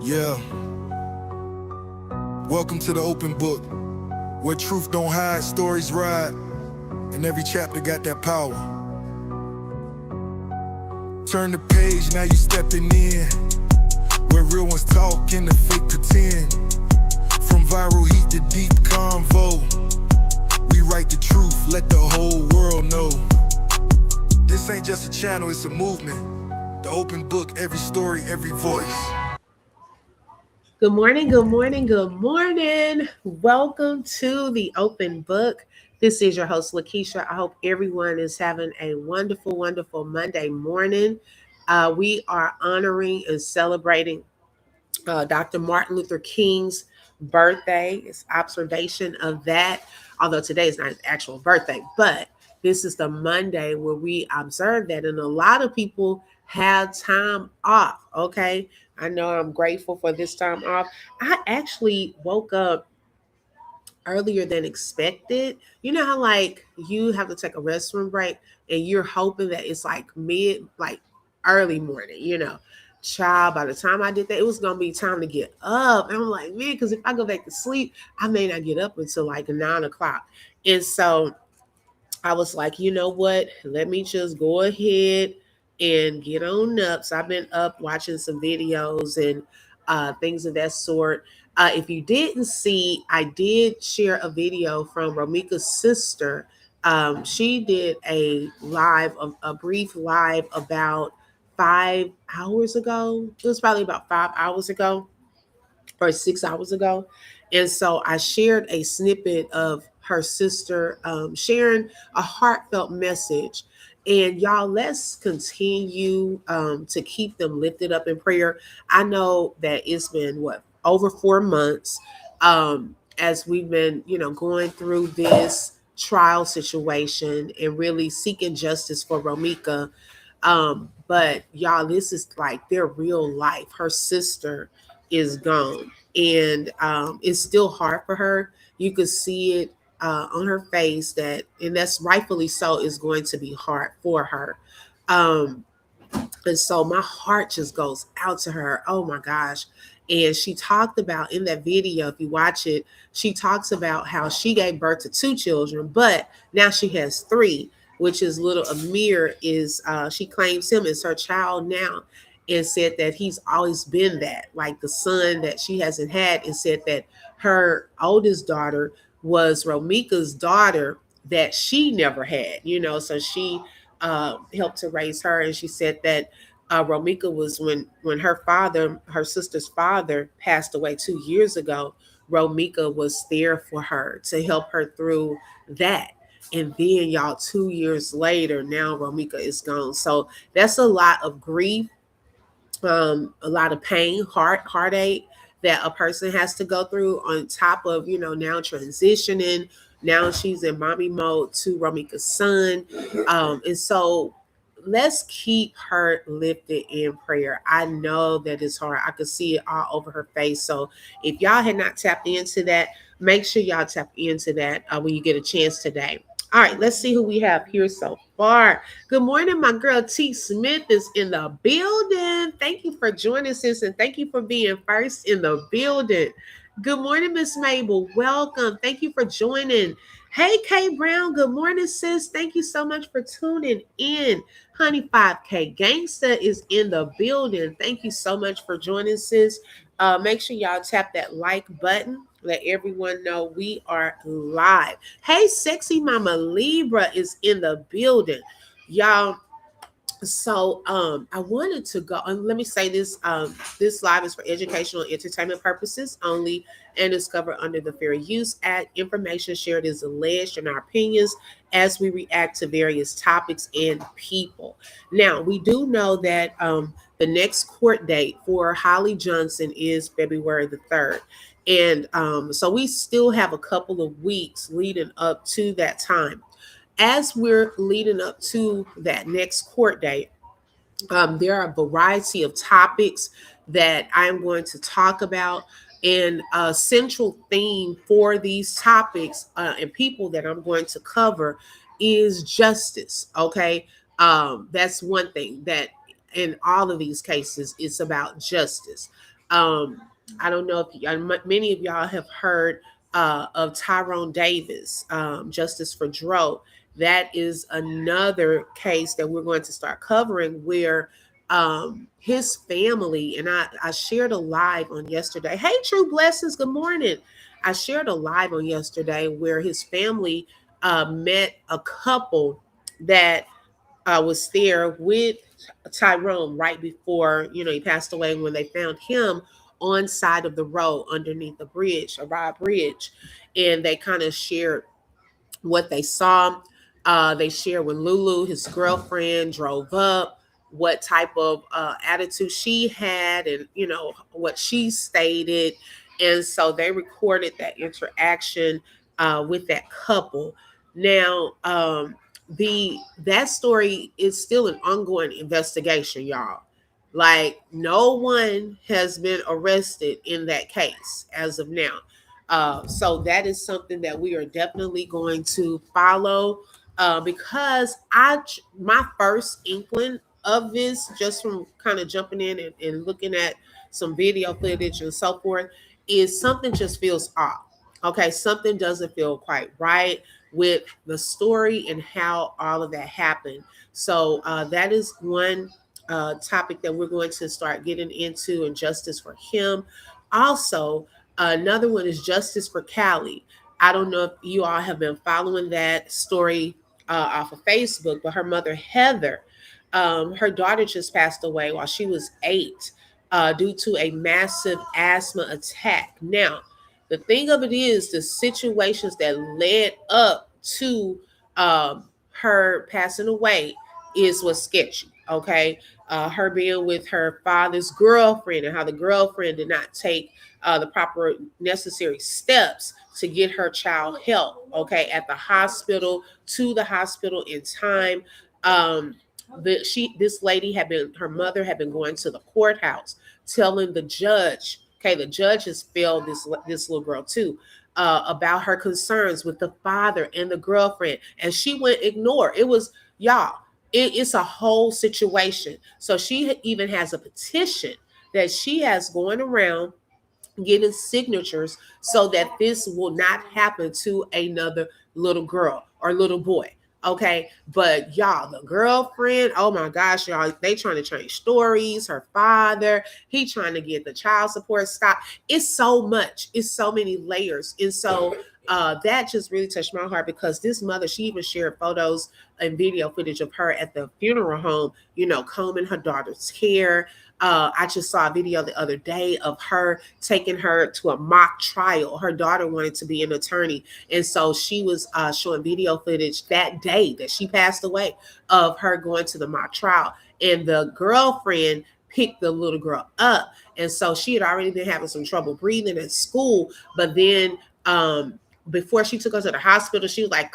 Yeah, welcome to the open book, where truth don't hide, stories ride, and every chapter got that power. Turn the page, now you stepping in, where real ones talk and the fake pretend. From viral heat to deep convo, we write the truth, let the whole world know. This ain't just a channel, it's a movement. The open book, every story, every voice. Good morning, good morning, good morning. Welcome to the open book. This is your host, Lakeisha. I hope everyone is having a wonderful, wonderful Monday morning. We are honoring and celebrating Dr. Martin Luther King's birthday. It's observation of that, although today is not his actual birthday, but this is the Monday where we observe that. And a lot of people have time off. Okay. I know I'm grateful for this time off. I actually woke up earlier than expected. You know how like you have to take a restroom break and you're hoping that it's like early morning, Child, by the time I did that, it was gonna be time to get up. And I'm like, man, because if I go back to sleep, I may not get up until like 9 o'clock. And so I was like, you know what? Let me just go ahead and get on up. So I've been up watching some videos and things of that sort. If you didn't see, I did share a video from Romika's sister. She did a brief live about 5 hours ago. It was probably about 5 hours ago or 6 hours ago. And so I shared a snippet of her sister sharing a heartfelt message. And y'all, let's continue to keep them lifted up in prayer. I know that it's been over 4 months as we've been, going through this trial situation and really seeking justice for Romika. But y'all, this is like their real life. Her sister is gone, and it's still hard for her. You could see it on her face and that's rightfully so, is going to be hard for her. Um, and so my heart just goes out to her. Oh my gosh. And she talked about in that video, if you watch it, she talks about how she gave birth to two children, but now she has three, which is little Amir she claims him as her child now, and said that he's always been that, like the son that she hasn't had, and said that her oldest daughter was Romika's daughter that she never had, so she helped to raise her. And she said that Romika was when her sister's father passed away 2 years ago. Romika was there for her to help her through that. And then y'all, 2 years later, now Romika is gone. So that's a lot of grief, a lot of pain, heartache that a person has to go through on top of, now transitioning. Now she's in mommy mode to Romika's son. And so let's keep her lifted in prayer. I know that it's hard. I could see it all over her face. So if y'all had not tapped into that, make sure y'all tap into that when you get a chance today. All right, let's see who we have here so far. Good morning, my girl T. Smith is in the building. Thank you for joining us, and thank you for being first in the building. Good morning, Miss Mabel. Welcome. Thank you for joining. Hey, Kay Brown. Good morning, sis. Thank you so much for tuning in. Honey 5K Gangsta is in the building. Thank you so much for joining, sis. Make sure y'all tap that like button. Let everyone know we are live. Hey, sexy mama Libra is in the building. Y'all, so I wanted to go, and let me say this, this live is for educational and entertainment purposes only, and is covered under the Fair Use Act. Information shared is alleged in our opinions as we react to various topics and people. Now, we do know that the next court date for Holly Johnson is February the 3rd. And so we still have a couple of weeks leading up to that time. As we're leading up to that next court date, there are a variety of topics that I'm going to talk about. And a central theme for these topics and people that I'm going to cover is justice. Okay. That's one thing that in all of these cases, it's about justice. Um, I don't know if many of y'all have heard of Tyrone Davis, Justice for Dro. That is another case that we're going to start covering where his family, and I shared a live on yesterday. Hey, True Blessings, good morning. I shared a live on yesterday where his family met a couple that was there with Tyrone right before, he passed away, when they found him on side of the road underneath the bridge, a rod bridge. And they kind of shared what they saw. They shared when Lulu, his girlfriend, drove up, what type of attitude she had, and what she stated. And so they recorded that interaction with that couple. Now, the that story is still an ongoing investigation, y'all. Like, no one has been arrested in that case as of now. So that is something that we are definitely going to follow, because my first inkling of this, just from kind of jumping in and looking at some video footage and so forth, is something just feels off. Okay, something doesn't feel quite right with the story and how all of that happened. So that is one topic that we're going to start getting into, and justice for him. Also, another one is justice for Callie. I don't know if you all have been following that story off of Facebook, but her mother, Heather, her daughter just passed away while she was 8 due to a massive asthma attack. Now, the thing of it is, the situations that led up to her passing away is what's sketchy. Okay, her being with her father's girlfriend, and how the girlfriend did not take the proper necessary steps to get her child help. Okay, at the hospital, to the hospital in time. Um, this lady had been, her mother had been going to the courthouse telling the judge. Okay, the judge has failed this little girl too. About her concerns with the father and the girlfriend, and she went ignore. It was, y'all, it's a whole situation. So she even has a petition that she has going around getting signatures so that this will not happen to another little girl or little boy. Okay, but y'all, the girlfriend, oh my gosh, y'all, they trying to change stories. Her father, he trying to get the child support stopped. It's so much, it's so many layers. And so that just really touched my heart, because this mother, she even shared photos and video footage of her at the funeral home, combing her daughter's hair. I just saw a video the other day of her taking her to a mock trial. Her daughter wanted to be an attorney. And so she was showing video footage that day that she passed away of her going to the mock trial. And the girlfriend picked the little girl up. And so she had already been having some trouble breathing at school. But then before she took her to the hospital, she was like,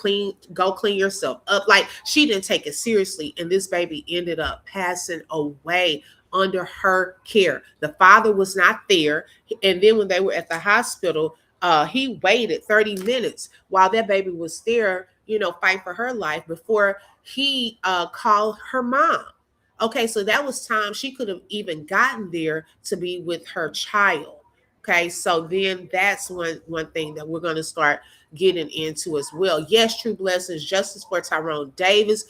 go clean yourself up. Like, she didn't take it seriously. And this baby ended up passing away under her care. The father was not there. And then when they were at the hospital, he waited 30 minutes while that baby was there, fight for her life, before he called her mom. Okay, so that was time she could have even gotten there to be with her child. Okay, so then that's one thing that we're going to start getting into as well. Yes, true blessings, justice for Tyrone Davis.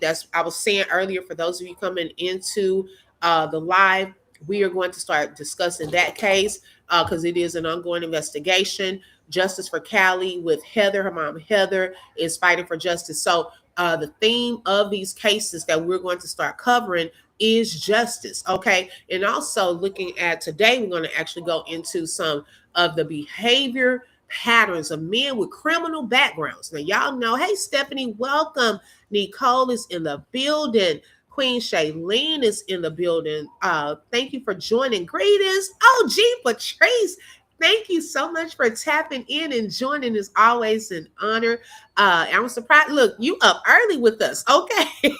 That's, I was saying earlier, for those of you coming into the live, we are going to start discussing that case because it is an ongoing investigation. Justice for Callie with Heather, her mom Heather is fighting for justice. So the theme of these cases that we're going to start covering is justice. Okay, and also looking at today, we're going to actually go into some of the behavior patterns of men with criminal backgrounds. Now, y'all know, hey, Stephanie, welcome. Nicole is in the building. Queen Shailene is in the building. Thank you for joining. Greetings. Oh, G Patrice. Thank you so much for tapping in and joining. It's always an honor. I'm surprised. Look, you up early with us. Okay.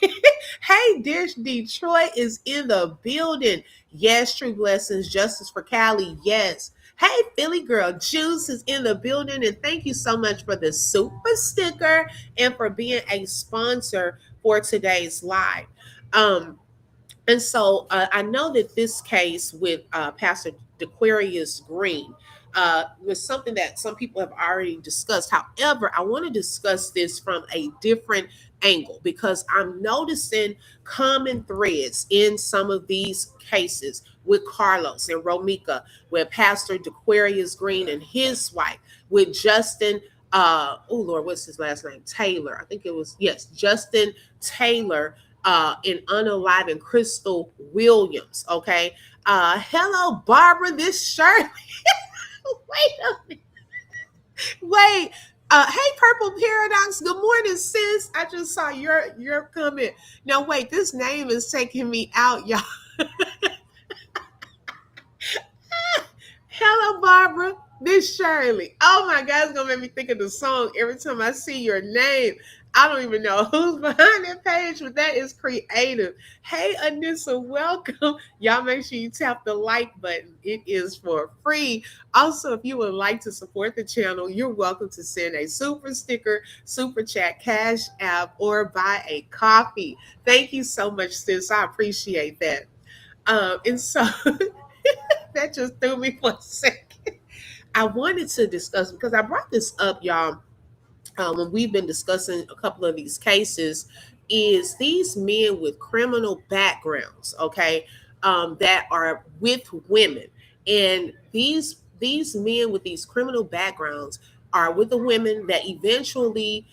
Hey, Dish Detroit is in the building. Yes, true blessings. Justice for Callie. Yes. Hey, Philly girl, Juice is in the building. And thank you so much for the super sticker and for being a sponsor for today's live. And so I know that this case with Pastor Dequarius Green. Was something that some people have already discussed. However, I want to discuss this from a different angle because I'm noticing common threads in some of these cases with Carlos and Romika, with Pastor Dequarius Green and his wife, with Justin. Oh Lord, what's his last name? Taylor. I think it was, yes, Justin Taylor, and unaliving Crystal Williams. Okay. Hello, Barbara. This shirt. Wait a minute. Wait. Hey, Purple Paradox. Good morning, sis. I just saw your comment. Now, wait. This name is taking me out, y'all. Hello, Barbara. This Shirley. Oh my God, it's gonna make me think of the song every time I see your name. I don't even know who's behind that page, but that is creative. Hey, Anissa, welcome. Y'all make sure you tap the like button. It is for free. Also, if you would like to support the channel, you're welcome to send a super sticker, super chat, cash app, or buy a coffee. Thank you so much, sis. I appreciate that. And so that just threw me for a second. I wanted to discuss because I brought this up, y'all, when we've been discussing a couple of these cases, is these men with criminal backgrounds, okay, that are with women, and these men with these criminal backgrounds are with the women that eventually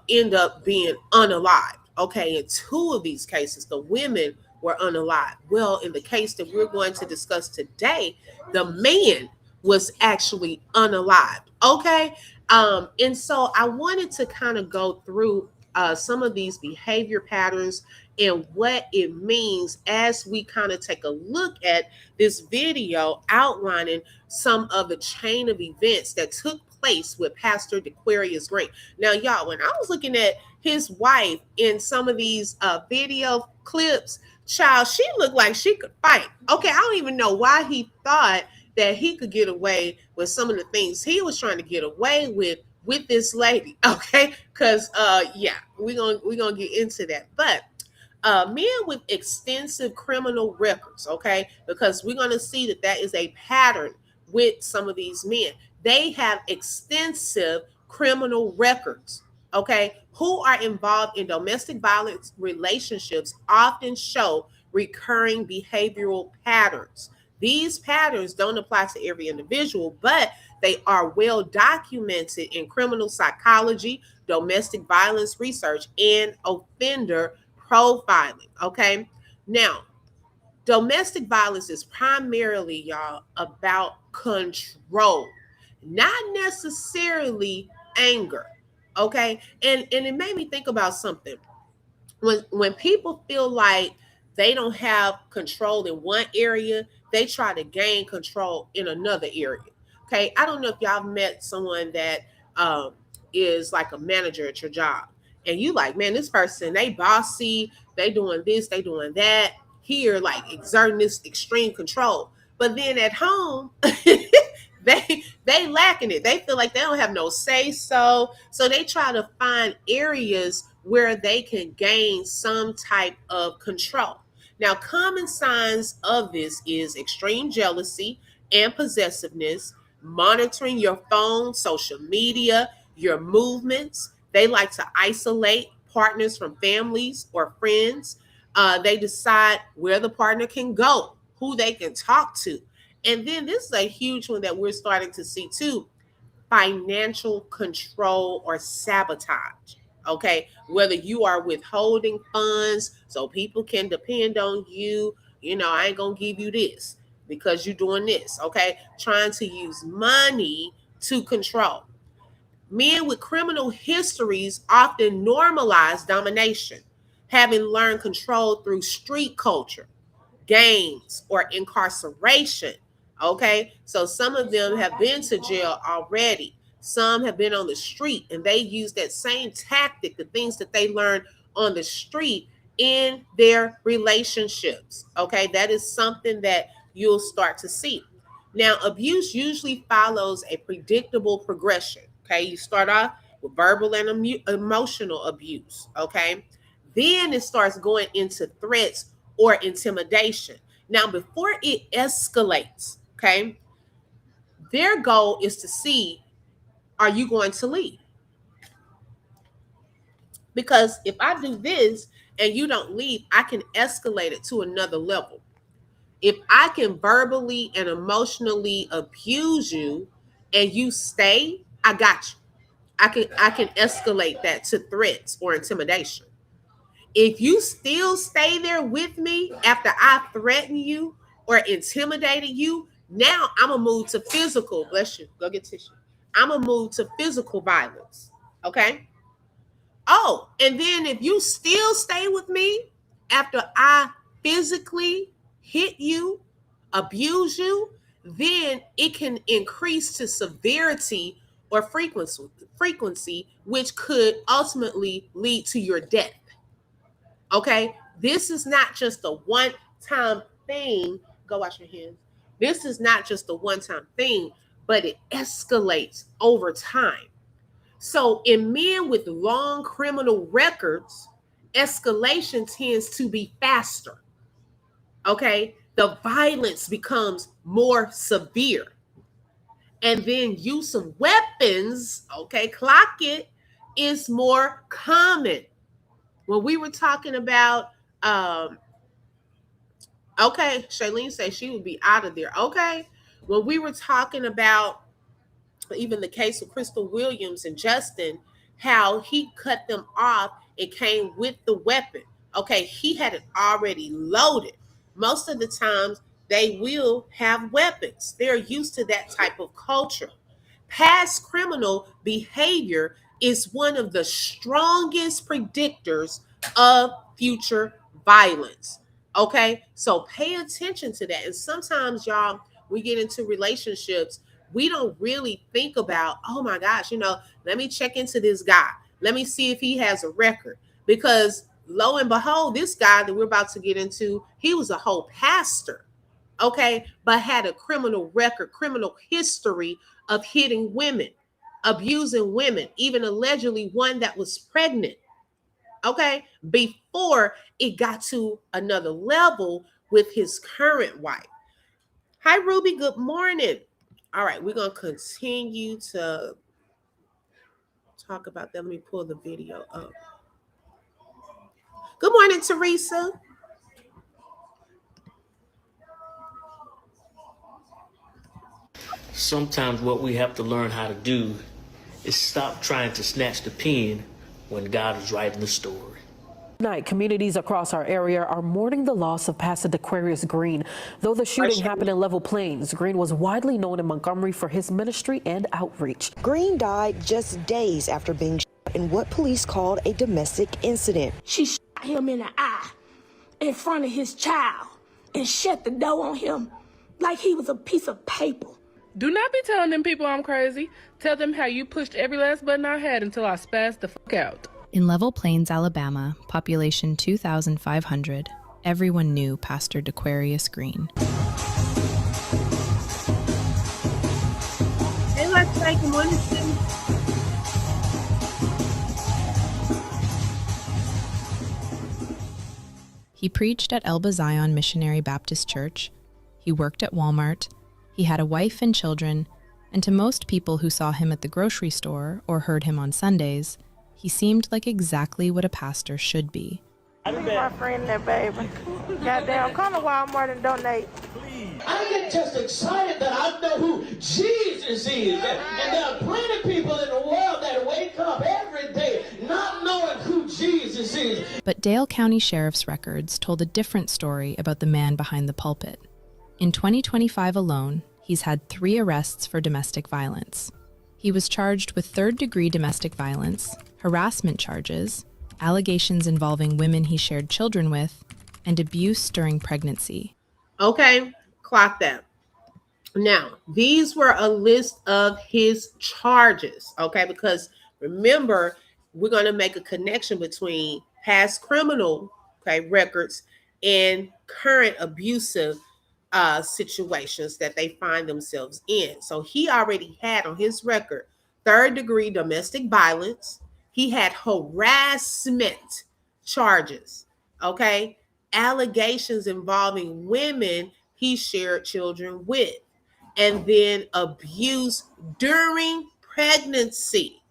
end up being unalived. Okay, in two of these cases, the women were unalived. Well, in the case that we're going to discuss today, the man was actually unalived. Okay, and so I wanted to kind of go through some of these behavior patterns and what it means as we kind of take a look at this video outlining some of the chain of events that took place with Pastor Dequarius Green. Now, y'all, when I was looking at his wife in some of these video clips, child, she looked like she could fight. Okay, I don't even know why he thought that he could get away with some of the things he was trying to get away with this lady. Okay, because yeah, we're gonna get into that. But men with extensive criminal records, okay, because we're gonna see that that is a pattern with some of these men. They have extensive criminal records, okay, who are involved in domestic violence relationships often show recurring behavioral patterns. These patterns don't apply to every individual, but they are well documented in criminal psychology, domestic violence research, and offender profiling. Okay. Now, domestic violence is primarily, y'all, about control, not necessarily anger. Okay. And it made me think about something. When people feel like they don't have control in one area, they try to gain control in another area. Okay, I don't know if y'all met someone that um, is like a manager at your job, and you like, man, this person, they bossy, they doing this, they doing that. Here, like exerting this extreme control, but then at home, they lacking it. They feel like they don't have no say so they try to find areas where they can gain some type of control. Now, common signs of this is extreme jealousy and possessiveness, monitoring your phone, social media, your movements. They like to isolate partners from families or friends. They decide where the partner can go, who they can talk to. And then this is a huge one that we're starting to see too: financial control or sabotage. Okay, whether you are withholding funds so people can depend on you, I ain't gonna give you this because you're doing this. Okay, trying to use money to control. Men with criminal histories often normalize domination, having learned control through street culture, gangs, or incarceration. Okay, so some of them have been to jail already. Some have been on the street, and they use that same tactic, the things that they learned on the street, in their relationships. Okay, that is something that you'll start to see. Now, abuse usually follows a predictable progression. Okay, you start off with verbal and emotional abuse. Okay, then it starts going into threats or intimidation. Now, before it escalates, Okay. Their goal is to see, are you going to leave? Because if I do this and you don't leave, I can escalate it to another level. If I can verbally and emotionally abuse you and you stay, I got you. I can escalate that to threats or intimidation. If you still stay there with me after I threaten you or intimidated you, now I'm gonna move to physical. Bless you. Go get tissue. I'm gonna move to physical violence. Okay. Oh, and then if you still stay with me after I physically hit you, abuse you, then it can increase to severity or frequency, which could ultimately lead to your death. Okay, this is not just a one-time thing. Go wash your hands. This is not just a one-time thing, but it escalates over time. So, in men with long criminal records, escalation tends to be faster. Okay, the violence becomes more severe. And then use of weapons, okay, clock it, is more common. When we were talking about, okay, Shailene said she would be out of there. Okay, when we were talking about even the case of Crystal Williams and Justin, how he cut them off, it came with the weapon. Okay, he had it already loaded. Most of the times they will have weapons. They're used to that type of culture. Past criminal behavior is one of the strongest predictors of future violence. Okay, so pay attention to that. And sometimes, y'all, we get into relationships, we don't really think about, oh my gosh, let me check into this guy. Let me see if he has a record. Because lo and behold, this guy that we're about to get into, he was a whole pastor, okay, but had a criminal record, criminal history of hitting women, abusing women, even allegedly one that was pregnant, okay, before it got to another level with his current wife. Hi, Ruby. Good morning. All right, we're going to continue to talk about that. Let me pull the video up. Good morning, Teresa. Sometimes what we have to learn how to do is stop trying to snatch the pen when God is writing the story. Tonight, communities across our area are mourning the loss of Pastor Dequarius Green. Though the shooting happened in Level Plains, Green was widely known in Montgomery for his ministry and outreach. Green died just days after being shot in what police called a domestic incident. She shot him in the eye in front of his child and shut the door on him like he was a piece of paper. Do not be telling them people I'm crazy. Tell them how you pushed every last button I had until I spazzed the fuck out. In Level Plains, Alabama, population 2,500, everyone knew Pastor Dequarius Green. Hey, let's say good morning, Cindy. He preached at Elba Zion Missionary Baptist Church. He worked at Walmart. He had a wife and children. And to most people who saw him at the grocery store or heard him on Sundays, he seemed like exactly what a pastor should be. My friend there, baby. Goddamn, come to Walmart and donate. I get just excited that I know who Jesus is. And there are plenty of people in the world that wake up every day not knowing who Jesus is. But Dale County Sheriff's records told a different story about the man behind the pulpit. In 2025 alone, he's had 3 arrests for domestic violence. He was charged with third-degree domestic violence, harassment charges, allegations involving women he shared children with, and abuse during pregnancy. Okay, clock that. Now, these were a list of his charges, okay, because remember, we're going to make a connection between past criminal, okay, records and current abusive situations that they find themselves in. So he already had on his record third-degree domestic violence. He had harassment charges, okay? Allegations involving women he shared children with. and then abuse during pregnancy.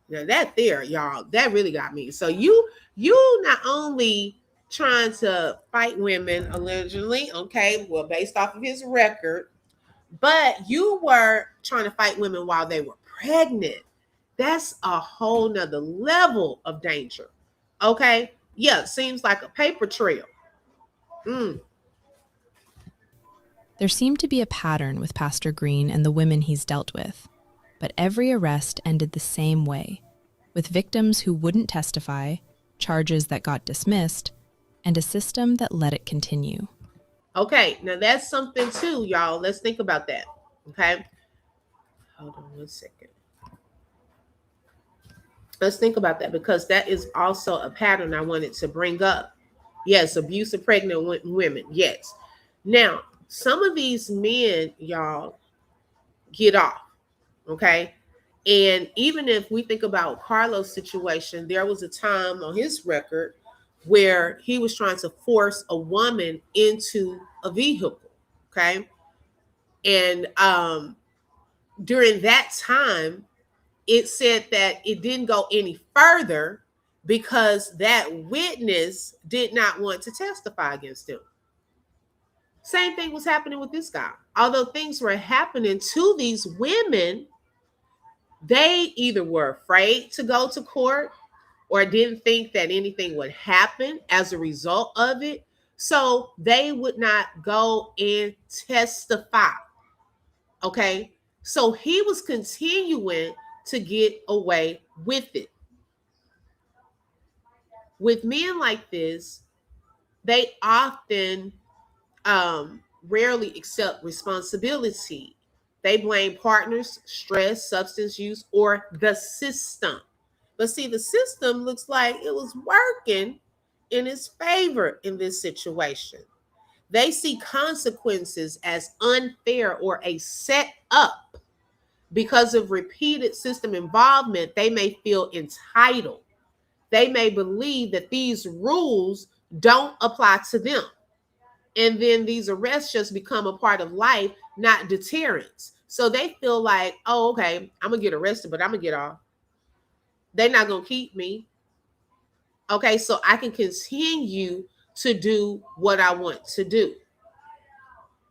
Now that there, y'all, that really got me. So you not only trying to fight women allegedly, okay, well, based off of his record, but you were trying to fight women while they were pregnant. That's a whole nother level of danger. Okay. Yeah, seems like a paper trail. There seemed to be a pattern with Pastor Green and the women he's dealt with, but every arrest ended the same way, with victims who wouldn't testify, charges that got dismissed, and a system that let it continue. Okay, now that's something too, y'all. Let's think about that. Okay. Hold on 1 second. Let's think about that, because that is also a pattern I wanted to bring up. Yes, abuse of pregnant women. Yes. Now, some of these men, y'all, get off. Okay. And even if we think about Carlos' situation, there was a time on his record where he was trying to force a woman into a vehicle. Okay. And during that time, it said that it didn't go any further because that witness did not want to testify against him. Same thing was happening with this guy. Although things were happening to these women, they either were afraid to go to court or didn't think that anything would happen as a result of it. So they would not go and testify. Okay. So he was continuing to get away with it. With men like this, they often rarely accept responsibility. They blame partners, stress, substance use, or the system. But see, the system looks like it was working in his favor in this situation. They see consequences as unfair or a setup. Because of repeated system involvement, they may feel entitled. They may believe that these rules don't apply to them. And then these arrests just become a part of life, not deterrence. So they feel like, oh, okay, I'm going to get arrested, but I'm going to get off. They're not going to keep me. Okay, so I can continue to do what I want to do.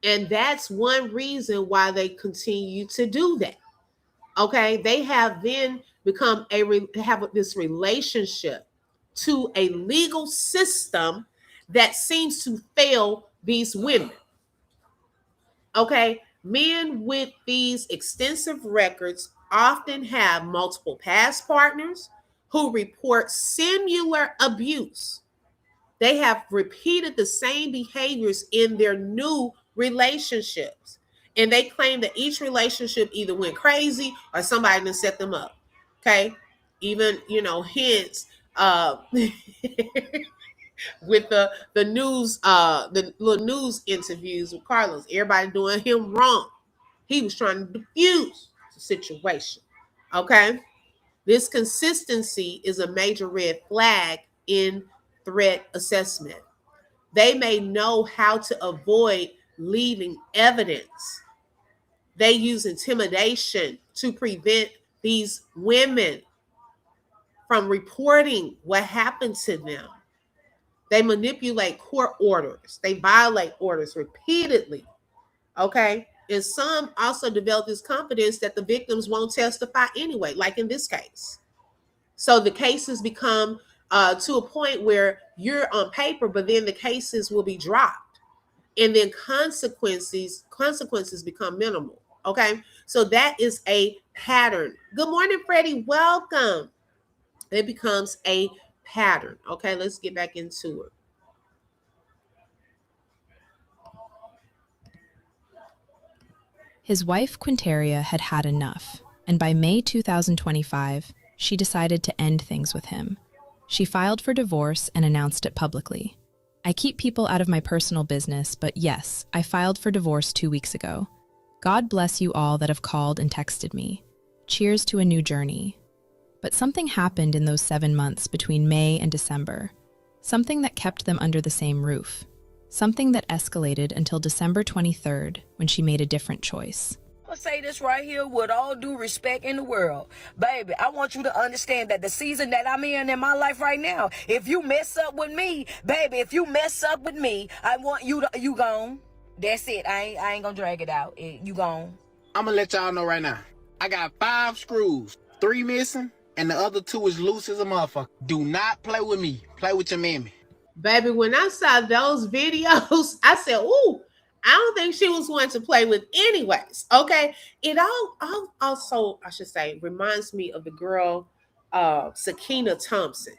And that's one reason why they continue to do that. Okay, they have then become have this relationship to a legal system that seems to fail these women. Okay, men with these extensive records often have multiple past partners who report similar abuse. They have repeated the same behaviors in their new relationships. And they claim that each relationship either went crazy or somebody didn't set them up. Okay. Even, hence, with the news, the little news interviews with Carlos, everybody doing him wrong. He was trying to diffuse the situation. Okay. This consistency is a major red flag in threat assessment. They may know how to avoid leaving evidence. They use intimidation to prevent these women from reporting what happened to them. They manipulate court orders. They violate orders repeatedly. Okay. And some also develop this confidence that the victims won't testify anyway, like in this case. So the cases become to a point where you're on paper, but then the cases will be dropped. And then consequences become minimal. Okay. So that is a pattern. Good morning, Freddie. Welcome. It becomes a pattern. Okay. Let's get back into it. His wife, Quinteria, had had enough, and by May 2025, she decided to end things with him. She filed for divorce and announced it publicly. I keep people out of my personal business, but yes, I filed for divorce 2 weeks ago. God bless you all that have called and texted me. Cheers to a new journey. But something happened in those 7 months between May and December. Something that kept them under the same roof. something that escalated until December 23rd when she made a different choice. I'll say this right here with all due respect in the world. Baby, I want you to understand that the season that I'm in my life right now, if you mess up with me, baby, if you mess up with me, I want you gone. That's it. I ain't gonna drag it out. You gone. I'm gonna let y'all know right now. I got 5 screws, 3 missing, and the other 2 is loose as a motherfucker. Do not play with me. Play with your mammy. Baby, when I saw those videos, I said, ooh, I don't think she was one to play with anyways. Okay. It all also, I should say, reminds me of the girl, Sakina Thompson.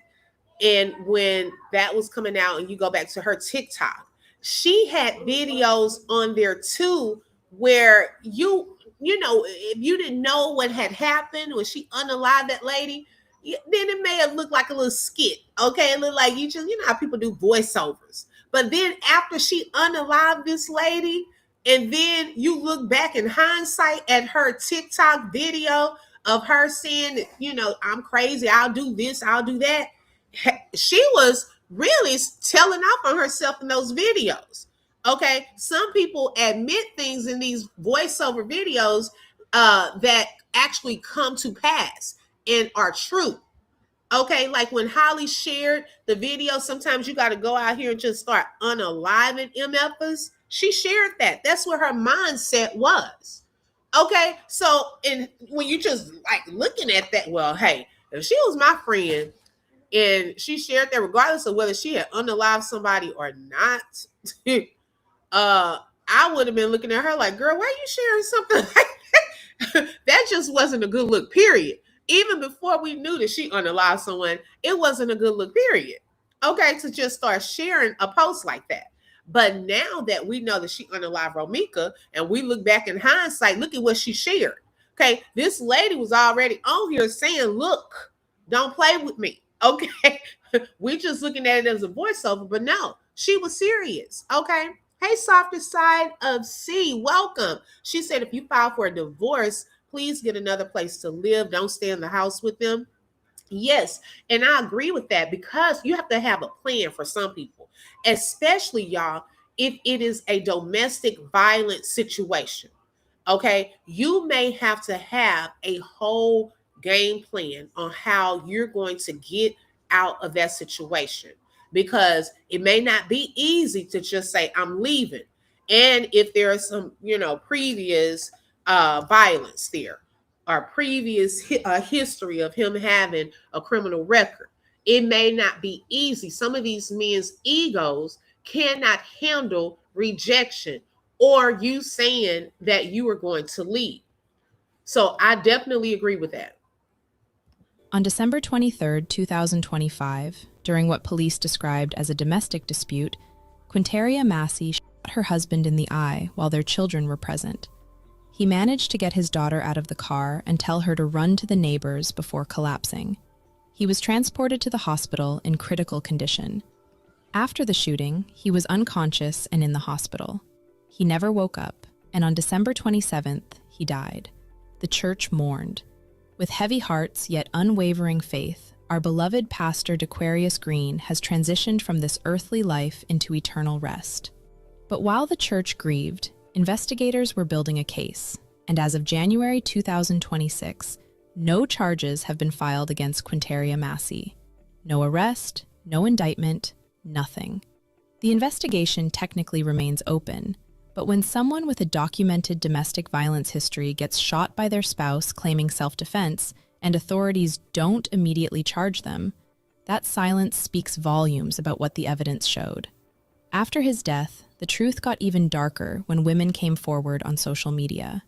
And when that was coming out and you go back to her TikTok, she had videos on there too, where you know, if you didn't know what had happened when she unalived that lady, then it may have looked like a little skit. Okay. It looked like you know how people do voiceovers. But then after she unalived this lady, and then you look back in hindsight at her TikTok video of her saying, you know, I'm crazy, I'll do this, I'll do that. She was really telling off on herself in those videos. Okay. Some people admit things in these voiceover videos that actually come to pass and are true. Okay, like when Holly shared the video, sometimes you got to go out here and just start unaliving MFers. She shared that. That's what her mindset was. Okay, so and when you just like looking at that, well, hey, if she was my friend and she shared that, regardless of whether she had unalived somebody or not, I would have been looking at her like, girl, why are you sharing something like that? That just wasn't a good look, period. Even before we knew that she unalived someone, it wasn't a good look, period. Okay, to just start sharing a post like that. But now that we know that she unalived Romika and we look back in hindsight, look at what she shared. Okay, this lady was already on here saying, look, don't play with me. Okay, we just looking at it as a voiceover, but no, she was serious. Okay. Hey, softest side of C, welcome. She said, if you file for a divorce, please get another place to live. Don't stay in the house with them. Yes, and I agree with that because you have to have a plan for some people, especially y'all, if it is a domestic violence situation. Okay, you may have to have a whole game plan on how you're going to get out of that situation because it may not be easy to just say, I'm leaving. And if there is some, you know, previous violence there or previous history of him having a criminal record, it may not be easy. Some of these men's egos cannot handle rejection or you saying that you are going to leave. So I definitely agree with that. On December 23rd, 2025, during what police described as a domestic dispute, Quinteria Massey shot her husband in the eye while their children were present. He managed to get his daughter out of the car and tell her to run to the neighbors before collapsing. He was transported to the hospital in critical condition. After the shooting, he was unconscious and in the hospital. He never woke up, and on December 27th, he died. The church mourned. With heavy hearts yet unwavering faith, our beloved pastor Dequarius Green has transitioned from this earthly life into eternal rest. But while the church grieved, investigators were building a case, and as of January 2026, no charges have been filed against Quinteria Massey. No arrest, no indictment, nothing. The investigation technically remains open, but when someone with a documented domestic violence history gets shot by their spouse claiming self-defense and authorities don't immediately charge them, that silence speaks volumes about what the evidence showed. After his death, the truth got even darker when women came forward on social media.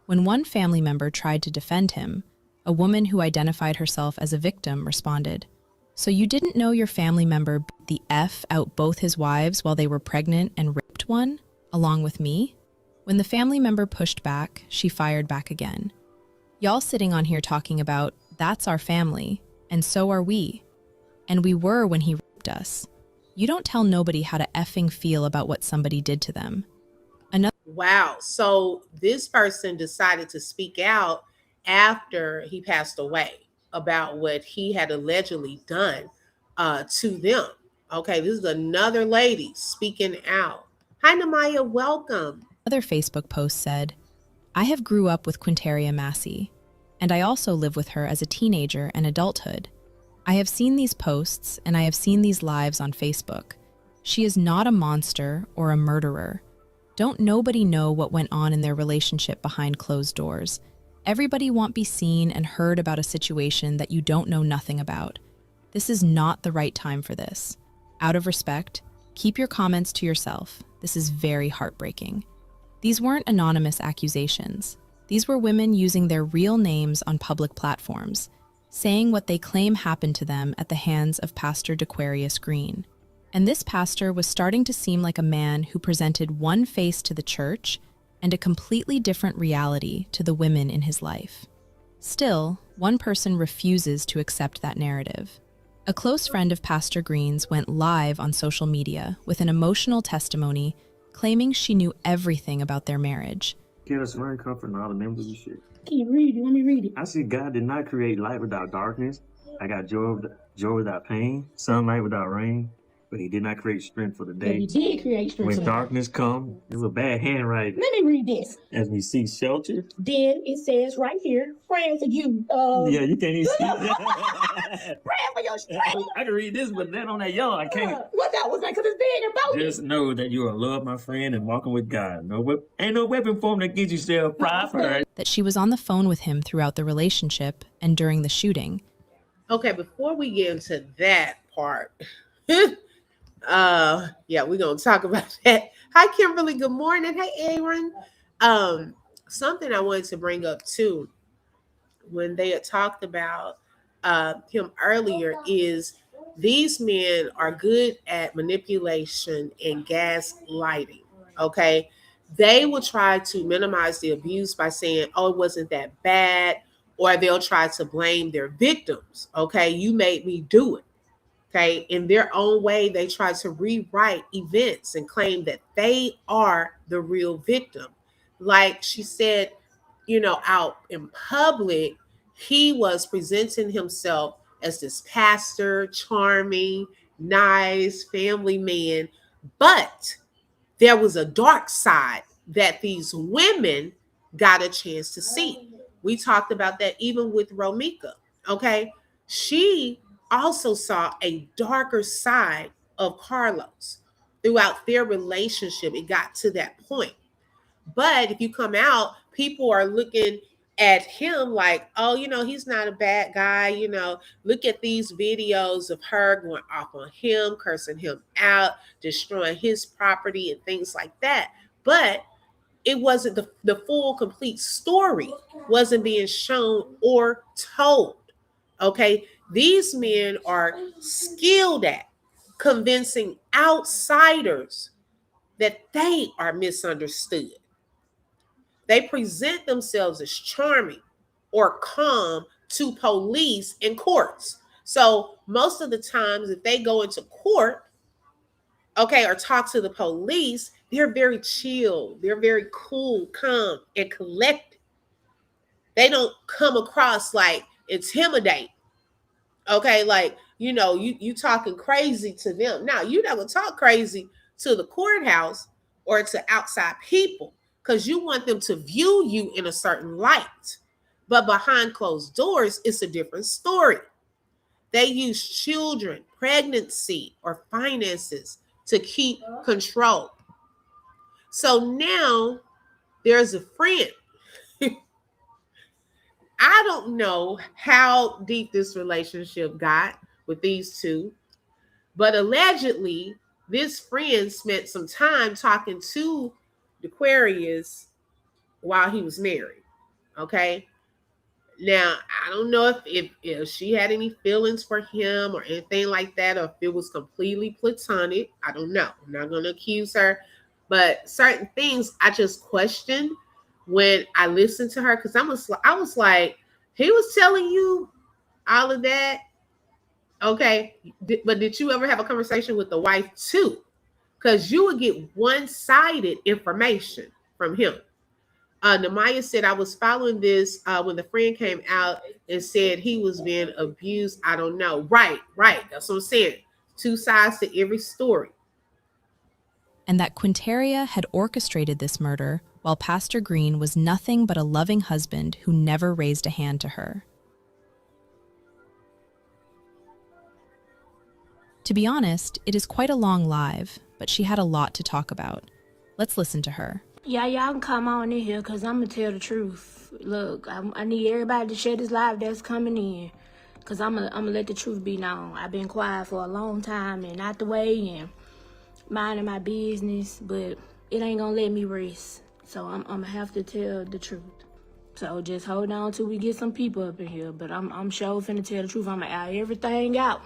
When one family member tried to defend him, a woman who identified herself as a victim responded, "So you didn't know your family member beat the F out both his wives while they were pregnant and raped one, along with me?" When the family member pushed back, she fired back again. Y'all sitting on here talking about, that's our family, and so are we. And we were when he raped us. You don't tell nobody how to effing feel about what somebody did to them. Wow. So this person decided to speak out after he passed away about what he had allegedly done to them. Okay, this is another lady speaking out. Hi, Namaya, welcome. Another Facebook post said, I have grew up with Quinteria Massey, and I also live with her as a teenager and adulthood. I have seen these posts and I have seen these lives on Facebook. She is not a monster or a murderer. Don't nobody know what went on in their relationship behind closed doors. Everybody won't be seen and heard about a situation that you don't know nothing about. This is not the right time for this. Out of respect, keep your comments to yourself. This is very heartbreaking. These weren't anonymous accusations. These were women using their real names on public platforms, saying what they claim happened to them at the hands of Pastor Dequarius Green. And this pastor was starting to seem like a man who presented one face to the church and a completely different reality to the women in his life. Still, one person refuses to accept that narrative. A close friend of Pastor Green's went live on social media with an emotional testimony claiming she knew everything about their marriage. Give us learn comfort and all the members and shit. Can you read it? Let me read it. I see God did not create light without darkness. I got joy without pain, sunlight without rain, but he did not create strength for the But day. he did create strength. When darkness comes, it's a bad handwriting. Let me read this. As we seek shelter. Then it says right here, praying for you. Yeah, you can't even see praying for your strength. I can read this, but that on that yellow, I can't. What that was like? Because it's big and bulky. Just know that you are loved, my friend, and walking with God. Ain't no weapon formed against you shall prosper. That she was on the phone with him throughout the relationship and during the shooting. Okay, before we get into that part, yeah, we're gonna talk about that. Hi, Kimberly. Good morning. Hey, Aaron. Something I wanted to bring up too, when they had talked about him earlier, is these men are good at manipulation and gaslighting. Okay, they will try to minimize the abuse by saying, "Oh, it wasn't that bad," or they'll try to blame their victims. Okay, you made me do it. Okay, in their own way, they try to rewrite events and claim that they are the real victim. Like she said, out in public, he was presenting himself as this pastor, charming, nice, family man, but there was a dark side that these women got a chance to see. We talked about that even with Romika. Okay, she also saw a darker side of Carlos throughout their relationship. It got to that point. But if you come out, people are looking at him like, oh, he's not a bad guy. Look at these videos of her going off on him, cursing him out, destroying his property and things like that. But it wasn't the full, complete story wasn't being shown or told. Okay, these men are skilled at convincing outsiders that they are misunderstood. They present themselves as charming or calm to police and courts. So most of the times, if they go into court, okay, or talk to the police, they're very chill. They're very cool, calm, and collected. They don't come across like intimidating. Okay, like, you talking crazy to them. Now, you never talk crazy to the courthouse or to outside people because you want them to view you in a certain light. But behind closed doors, it's a different story. They use children, pregnancy, or finances to keep control. So now there's a friend. I don't know how deep this relationship got with these two, but allegedly this friend spent some time talking to Dequarius while he was married. Okay. Now, I don't know if she had any feelings for him or anything like that, or if it was completely platonic. I don't know. I'm not going to accuse her. But certain things I just questioned when I listened to her, because I was like, he was telling you all of that. Okay. But did you ever have a conversation with the wife too? Because you would get one-sided information from him. Namaya said, I was following this when the friend came out and said he was being abused. I don't know. Right. That's what I'm saying. Two sides to every story. And that Quinteria had orchestrated this murder while Pastor Green was nothing but a loving husband who never raised a hand to her. To be honest, it is quite a long live, but she had a lot to talk about. Let's listen to her. Yeah, y'all can come on in here because I'm going to tell the truth. Look, I need everybody to share this live that's coming in because I'm going to let the truth be known. I've been quiet for a long time and out the way and minding my business, but it ain't going to let me rest. So I'm going to have to tell the truth. So just hold on till we get some people up in here. But I'm sure finna tell the truth. I'm going to air everything out.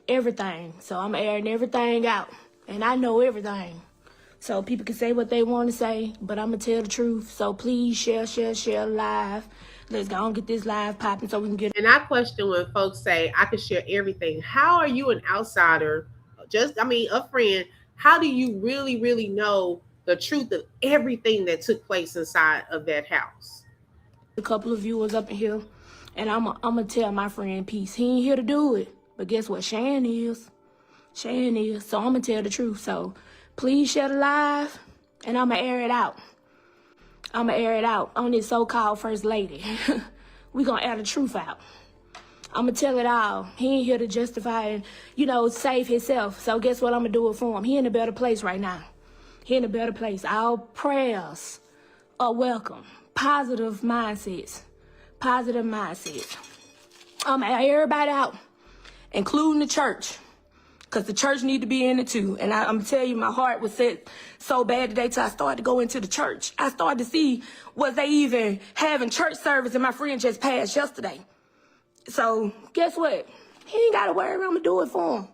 Everything. So I'm airing everything out. And I know everything. So people can say what they want to say, but I'm going to tell the truth. So please share live. Let's go and get this live popping so we can get. And I question when folks say I can share everything. How are you an outsider? A friend. How do you really know the truth of everything that took place inside of that house? A couple of viewers up in here, and I'm going to tell my friend Peace. He ain't here to do it. But guess what? Shan is. So I'm going to tell the truth. So please share the live, and I'm going to air it out. I'm going to air it out on this so-called first lady. We going to air the truth out. I'm going to tell it all. He ain't here to justify and, save himself. So guess what? I'm going to do it for him. He in a better place right now. He in a better place. Our prayers are welcome. Positive mindsets. I'm going to air everybody out, including the church. Because the church need to be in it too. And I'm telling you, my heart was set so bad today till I started to go into the church. I started to see, was they even having church service, and my friend just passed yesterday. So guess what? He ain't got to worry. I'm going to do it for him.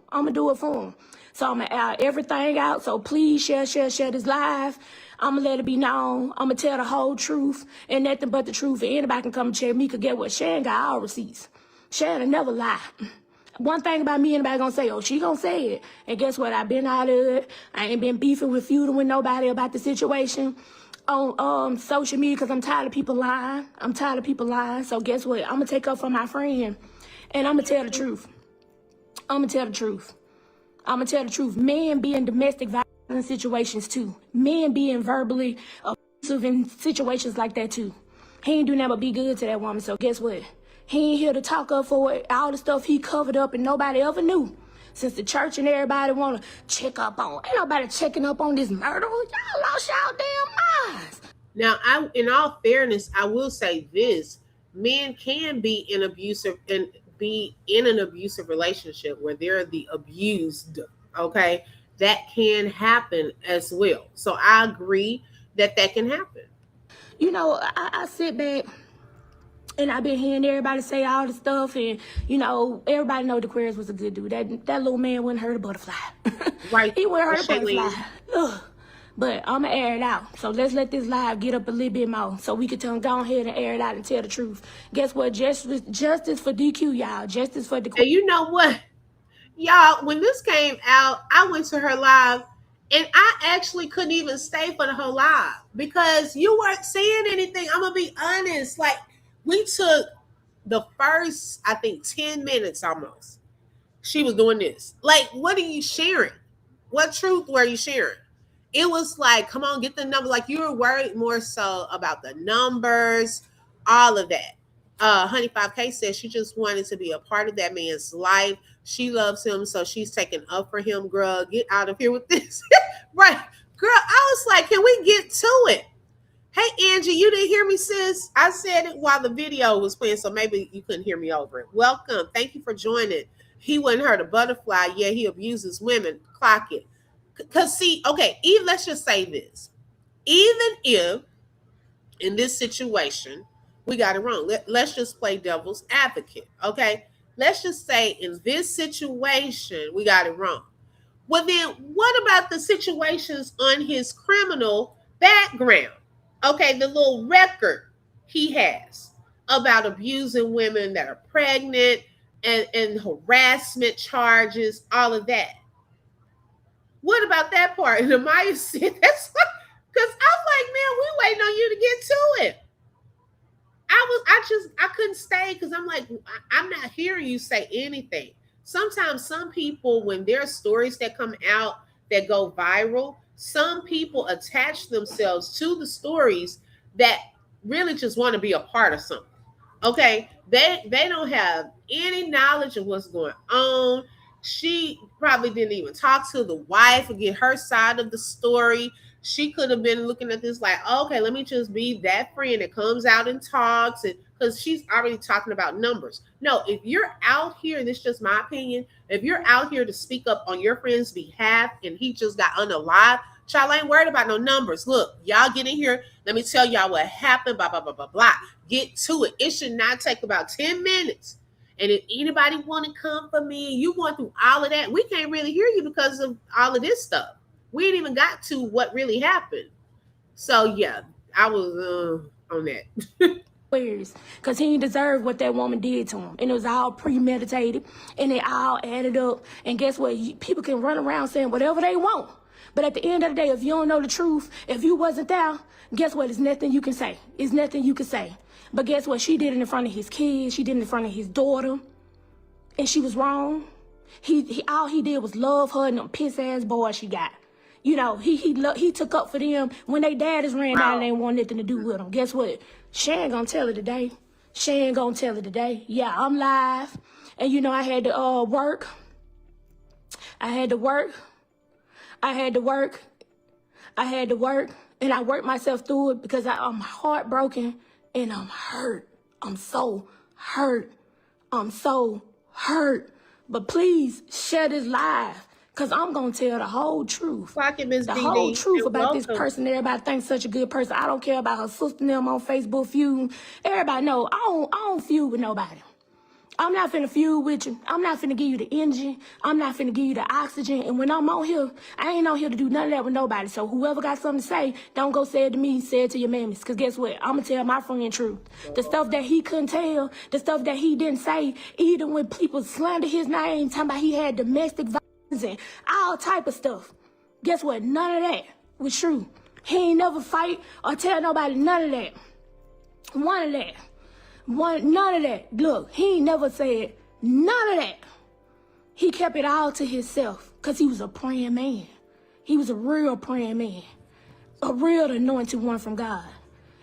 So I'm going to air everything out. So please share this live. I'm going to let it be known. I'm going to tell the whole truth and nothing but the truth. And anybody can come and check me, because get what? Shan got all receipts. Shan will never lie. One thing about me, anybody gonna say, oh, she gonna say it. And guess what? I've been out of it. I ain't been beefing with feuding with nobody about the situation on social media because I'm tired of people lying. So guess what? I'm gonna take up for my friend and I'm gonna tell the truth. Men be in domestic violence situations too. Men being verbally abusive in situations like that too. He ain't do nothing but be good to that woman. So guess what? He ain't here to talk up for it. All the stuff he covered up and nobody ever knew. Since the church and everybody want to check up on. Ain't nobody checking up on this murder. Y'all lost y'all damn minds. Now, in all fairness, I will say this. Men can be in an abusive relationship where they're the abused, okay? That can happen as well. So I agree that can happen. I sit back and I've been hearing everybody say all the stuff, and everybody know Dequarius was a good dude. That little man wouldn't hurt a butterfly. Right. He wouldn't hurt a butterfly. Ugh. But I'm gonna air it out. So let's let this live get up a little bit more, so we can go ahead and air it out and tell the truth. Guess what? Justice for DQ, y'all. Justice for Dequarius. And you know what, y'all? When this came out, I went to her live. And I actually couldn't even stay for the whole live because you weren't saying anything. I'm gonna be honest. Like, we took the first, I think, 10 minutes almost. She was doing this. Like, what are you sharing? What truth were you sharing? It was like, come on, get the number. Like, you were worried more so about the numbers, all of that. Honey 5K says she just wanted to be a part of that man's life. She loves him, so she's taking up for him. Girl, get out of here with this. Right. Girl, I was like, can we get to it? Hey, Angie, you didn't hear me, sis? I said it while the video was playing, so maybe you couldn't hear me over it. Welcome. Thank you for joining. He wouldn't hurt a butterfly. Yeah, he abuses women. Clock it. Because, see, okay, let's just say this. Even if in this situation, we got it wrong. Let's just play devil's advocate, okay? Let's just say in this situation, we got it wrong. Well, then what about the situations on his criminal background? Okay, the little record he has about abusing women that are pregnant and harassment charges, all of that. What about that part? And Amaya said, that's because I'm like, man, we waiting on you to get to it. I couldn't stay because I'm like, I'm not hearing you say anything. sometimes some people, when there are stories that come out that go viral, some people attach themselves to the stories that really just want to be a part of something. Okay, they don't have any knowledge of what's going on. She probably didn't even talk to the wife or get her side of the story. She could have been looking at this like, okay, let me just be that friend that comes out and talks, and because she's already talking about numbers. No, if you're out here, and this is just my opinion, if you're out here to speak up on your friend's behalf and he just got unalive, child, I ain't worried about no numbers. Look, y'all get in here. Let me tell y'all what happened, blah, blah, blah, blah, blah. Get to it. It should not take about 10 minutes. And if anybody want to come for me, you going through all of that, we can't really hear you because of all of this stuff. We ain't even got to what really happened. So, yeah, I was on that. Because he didn't deserve what that woman did to him. And it was all premeditated. And it all added up. And guess what? People can run around saying whatever they want. But at the end of the day, if you don't know the truth, if you wasn't there, guess what? There's nothing you can say. It's nothing you can say. But guess what? She did it in front of his kids. She did it in front of his daughter. And she was wrong. All he did was love her and them piss-ass boys she got. You know, he took up for them when they daddies ran out and they want nothing to do with them. Guess what? She ain't gonna tell it today. She ain't gonna tell it today. Yeah, I'm live. And you know, I had to work. And I worked myself through it because I'm heartbroken and I'm hurt. I'm so hurt. But please share this live because I'm going to tell the whole truth. The whole truth about this person. Everybody thinks such a good person. I don't care about her sister and them on Facebook feud. Everybody know I don't feud with nobody. I'm not finna feud with you. I'm not finna give you the energy. I'm not finna give you the oxygen. And when I'm on here, I ain't on here to do none of that with nobody. So whoever got something to say, don't go say it to me, say it to your mammies. Because guess what? I'm going to tell my friend truth. The stuff that he couldn't tell, the stuff that he didn't say, even when people slander his name, talking about he had domestic violence and all type of stuff. Guess what? None of that was true. He ain't never fight or tell nobody none of that. None of that. Look, he ain't never said none of that. He kept it all to himself because he was a praying man. He was a real praying man. A real anointed one from God.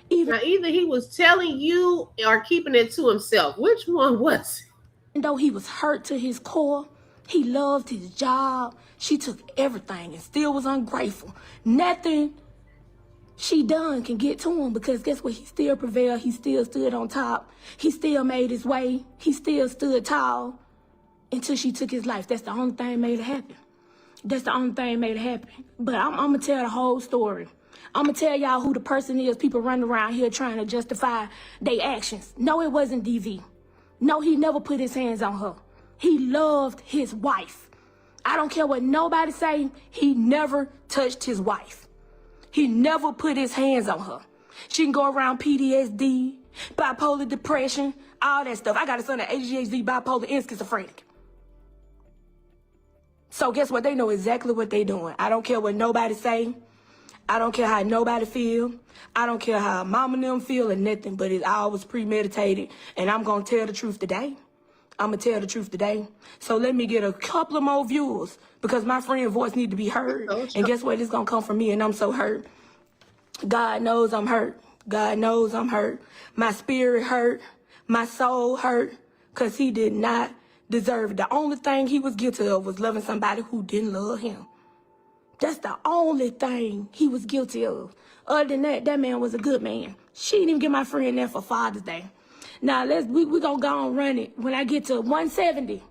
Either he was telling you or keeping it to himself. Which one was it? Even though he was hurt to his core, he loved his job. She took everything and still was ungrateful. Nothing she done can get to him because guess what? He still prevailed. He still stood on top. He still made his way. He still stood tall until she took his life. That's the only thing made it happen. But I'm going to tell the whole story. I'm going to tell y'all who the person is. People running around here trying to justify their actions. No, it wasn't DV. No, he never put his hands on her. He loved his wife. I don't care what nobody say. He never touched his wife. He never put his hands on her. She can go around PTSD, bipolar depression, all that stuff. I got a son that ADHD, bipolar, and schizophrenic. So guess what? They know exactly what they doing. I don't care what nobody say. I don't care how nobody feel. I don't care how mama and them feel or nothing, but it's always premeditated. And I'm going to tell the truth today. So let me get a couple of more viewers because my friend's voice need to be heard. And guess what? It's going to come from me and I'm so hurt. God knows I'm hurt. My spirit hurt. My soul hurt because he did not deserve it. The only thing he was guilty of was loving somebody who didn't love him. That's the only thing he was guilty of. Other than that, that man was a good man. She didn't even get my friend there for Father's Day. Now, we going to go and run it. When I get to 170,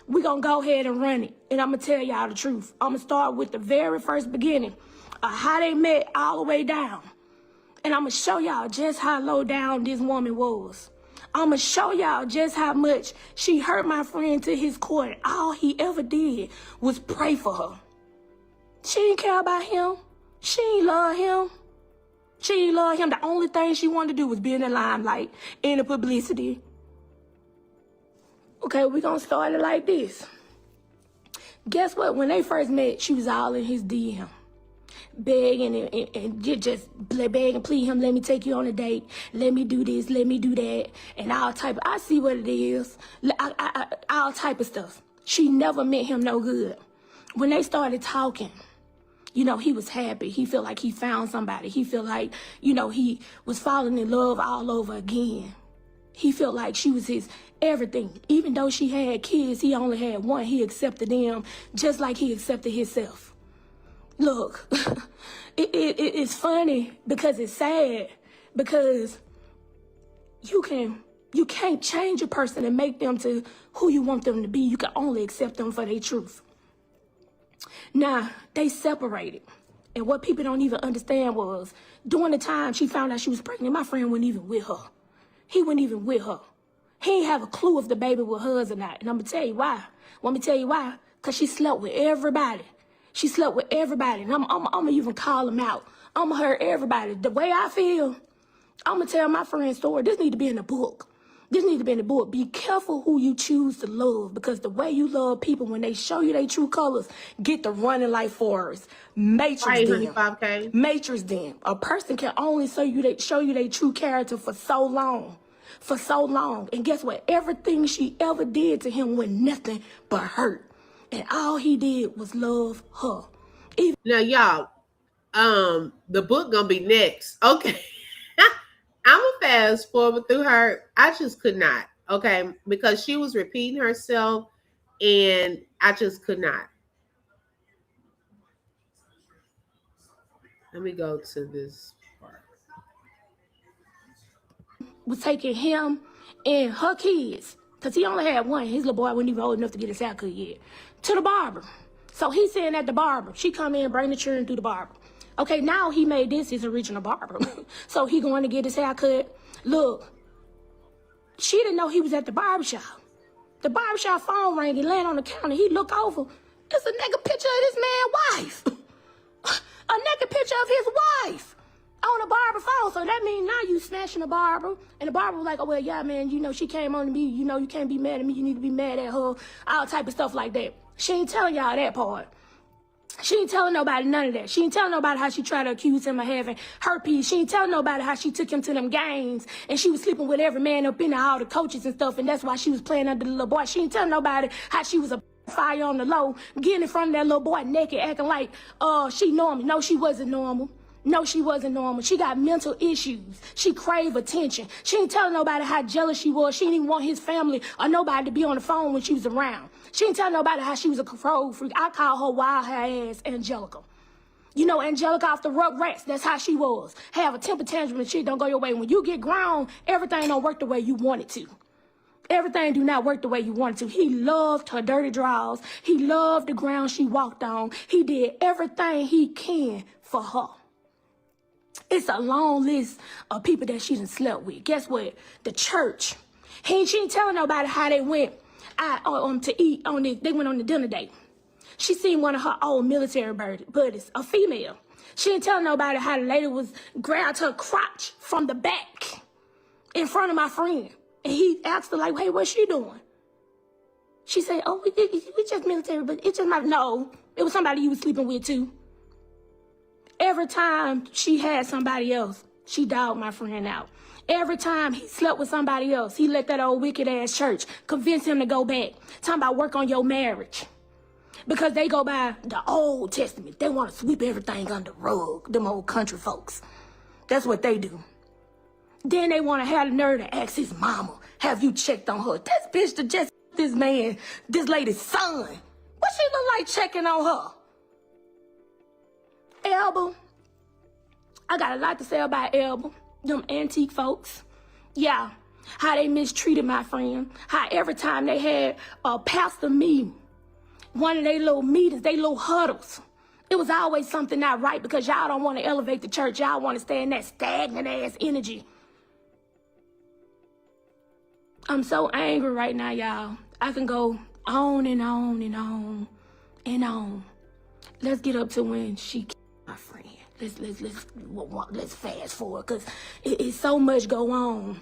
we going to go ahead and run it. And I'm going to tell y'all the truth. I'm going to start with the very first beginning of how they met all the way down. And I'm going to show y'all just how low down this woman was. I'm going to show y'all just how much she hurt my friend to his core. And all he ever did was pray for her. She didn't care about him. She didn't love him. The only thing she wanted to do was be in the limelight, in the publicity. Okay, we're going to start it like this. Guess what? When they first met, she was all in his DM. Begging and just beg and plead him, let me take you on a date. Let me do this, let me do that. And all type of, I see what it is. All type of stuff. She never meant him no good. When they started talking, you know, he was happy. He felt like he found somebody. He felt like, you know, he was falling in love all over again. He felt like she was his everything. Even though she had kids, he only had one. He accepted them just like he accepted himself. Look, it's funny because it's sad, because you can't change a person and make them to who you want them to be. You can only accept them for their truth. Now, they separated. And what people don't even understand was, during the time she found out she was pregnant, my friend wasn't even with her. He wasn't even with her. He didn't have a clue if the baby was hers or not. And I'm going to tell you why. Want me to tell you why? Because she slept with everybody. She slept with everybody. And I'm going to even call them out. I'm going to hurt everybody. The way I feel, I'm going to tell my friend's story. This need to be in the book. This needs to be in the book. Be careful who you choose to love, because the way you love people, when they show you their true colors, get to running like forest. Matrix them. Matrix them. A person can only show you their true character for so long. For so long. And guess what? Everything she ever did to him was nothing but hurt. And all he did was love her. Now, y'all, the book gonna be next. Okay. I'm gonna fast forward through her. I just could not, okay, because she was repeating herself, and I just could not. Let me go to this part. Was taking him and her kids, because he only had one. His little boy wasn't even old enough to get his haircut yet, to the barber. So he's saying at the barber, she come in, bring the children through the barber. Okay, now he made this his original barber. So he going to get his haircut. Look, she didn't know he was at the barbershop. The barbershop phone rang. He landed on the counter. He looked over. It's a naked picture of this man's wife. A naked picture of his wife on a barber phone. So that means now you smashing the barber. And the barber was like, oh, well, yeah, man, you know, she came on to me. You know, you can't be mad at me. You need to be mad at her. All type of stuff like that. She ain't telling y'all that part. She ain't telling nobody none of that. She ain't telling nobody how she tried to accuse him of having herpes. She ain't telling nobody how she took him to them games and she was sleeping with every man up in there, all the coaches and stuff, and that's why she was playing under the little boy. She ain't telling nobody how she was a fire on the low, getting in front of that little boy naked, acting like she normal. No, she wasn't normal. No, she wasn't normal. She got mental issues. She craved attention. She ain't telling nobody how jealous she was. She didn't even want his family or nobody to be on the phone when she was around. She ain't telling nobody how she was a control freak. I call her wild hair ass Angelica. You know, Angelica off the Rugrats, that's how she was. Have a temper tantrum and shit don't go your way. When you get grown, everything don't work the way you want it to. Everything do not work the way you want it to. He loved her dirty drawers. He loved the ground she walked on. He did everything he can for her. It's a long list of people that she done slept with. Guess what? The church. She ain't telling nobody how they went out to eat on this. They went on the dinner date. She seen one of her old military buddies, a female. She ain't telling nobody how the lady was grabbed her crotch from the back in front of my friend. And he asked her like, hey, what's she doing? She said, oh, we just military, but it's just no, it was somebody you was sleeping with too. Every time she had somebody else, she dogged my friend out. Every time he slept with somebody else, he let that old wicked ass church convince him to go back. Talking about work on your marriage. Because they go by the Old Testament. They want to sweep everything under the rug, them old country folks. That's what they do. Then they want to have the nerve to ask his mama, have you checked on her? This bitch that just this man, this lady's son. What she look like checking on her? Elba. I got a lot to say about Elba. Them antique folks. Yeah. How they mistreated my friend. How every time they had a pastor meeting, one of their little meetings, they little huddles, it was always something not right because y'all don't want to elevate the church. Y'all want to stay in that stagnant ass energy. I'm so angry right now, y'all. I can go on and on and on and on. Let's get up to when she killed my friend. Let's fast forward because it's so much go on.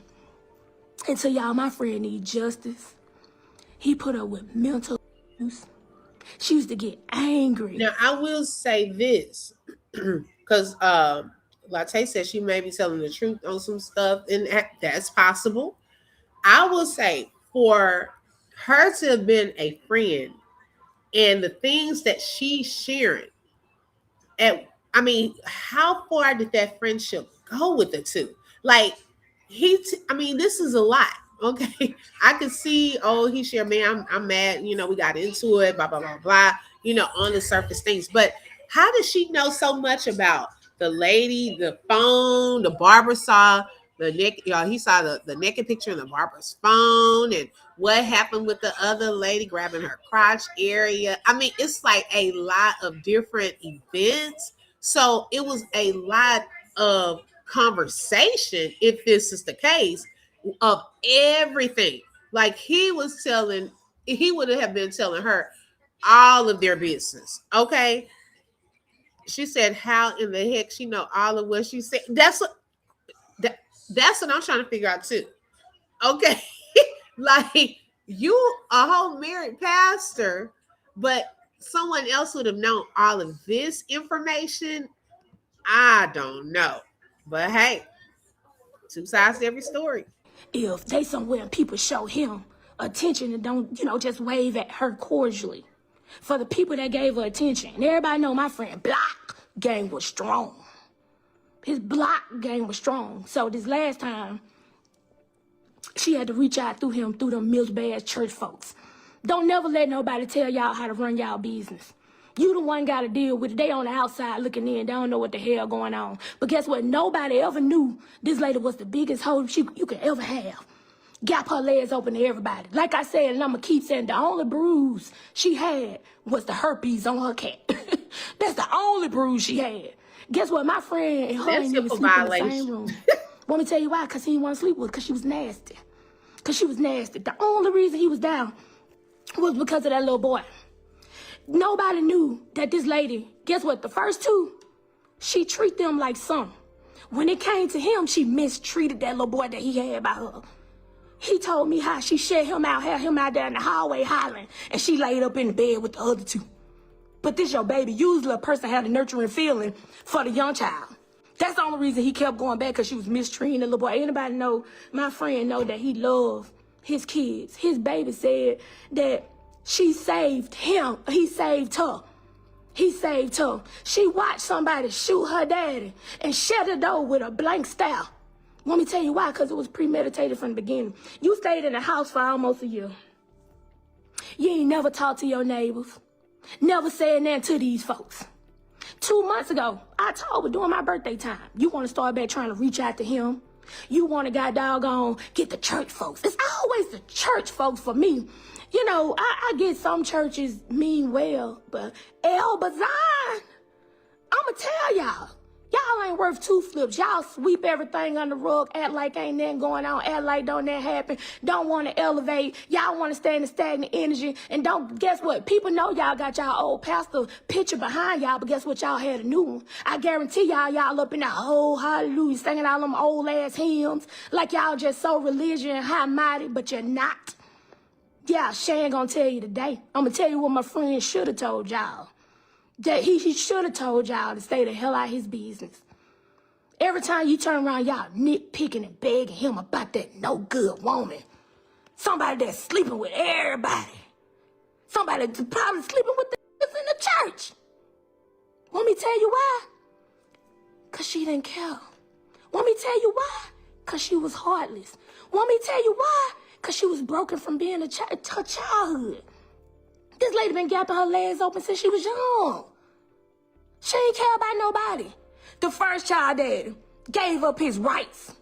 And so y'all, my friend needs justice. He put her with mental abuse. She used to get angry. Now I will say this, because Latte said she may be telling the truth on some stuff, and that's possible. I will say for her to have been a friend and the things that she's sharing at, I mean, how far did that friendship go with the two? Like I mean, this is a lot. Okay. I could see, oh, he shared, man, I'm mad, we got into it, blah, blah, blah, blah, on the surface things. But how does she know so much about the lady, the phone, the barber saw the neck, he saw the naked picture in the barber's phone, and what happened with the other lady grabbing her crotch area. I mean, it's like a lot of different events. So it was a lot of conversation, if this is the case, of everything. Like he would have been telling her all of their business. Okay. She said, how in the heck she know all of what she said? That's what I'm trying to figure out too. Okay. Like you a whole married pastor, but someone else would have known all of this information. I don't know. But hey, two sides to every story. If they somewhere and people show him attention and don't, just wave at her cordially. For the people that gave her attention, and everybody know my friend Block game was strong. His Block game was strong. So this last time, she had to reach out through him, through them milk-ass church folks. Don't never let nobody tell y'all how to run y'all business. You the one got to deal with it. They on the outside looking in. They don't know what the hell going on. But guess what? Nobody ever knew this lady was the biggest hoe you could ever have. Gap her legs open to everybody. Like I said, and I'm going to keep saying, the only bruise she had was the herpes on her cat. That's the only bruise she had. Guess what? My friend and her ain't even sleep in the same room. Want me to tell you why? Because he didn't want to sleep with her, because she was nasty. Because she was nasty. The only reason he was down was because of that little boy. Nobody knew that this lady, guess what? The first two, she treated them like son. When it came to him, she mistreated that little boy that he had by her. He told me how she shut him out, had him out there in the hallway hollering, and she laid up in the bed with the other two. But this your baby. Usually a person had a nurturing feeling for the young child. That's the only reason he kept going back, because she was mistreating the little boy. Anybody know, my friend know that he loved his kids. His baby said that she saved him. He saved her. He saved her. She watched somebody shoot her daddy and shut the door with a blank stare. Want me to tell you why? Because it was premeditated from the beginning. You stayed in the house for almost a year. You ain't never talked to your neighbors. Never said nothing to these folks. 2 months ago, I told her during my birthday time, you want to start back trying to reach out to him. You want to got doggone get the church folks. It's always the church folks for me. I get some churches mean well, but El Bazan, I'ma tell y'all ain't worth two flips. Y'all sweep everything under the rug, act like ain't nothing going on, act like don't that happen, don't want to elevate. Y'all want to stay in the stagnant energy, and don't, guess what? People know y'all got y'all old pastor picture behind y'all, but guess what? Y'all had a new one. I guarantee y'all up in the whole hallelujah, singing all them old ass hymns, like y'all just so religious and high mighty, but you're not. Yeah, Shan gonna tell you today. I'm gonna tell you what my friend should have told y'all. That he should have told y'all to stay the hell out of his business. Every time you turn around, y'all nitpicking and begging him about that no good woman. Somebody that's sleeping with everybody. Somebody that's probably sleeping with the in the church. Want me to tell you why? Because she didn't care. Want me to tell you why? Because she was heartless. Want me to tell you why? Because she was broken from being her childhood. This lady been gapping her legs open since she was young. She ain't care about nobody. The first child daddy gave up his rights.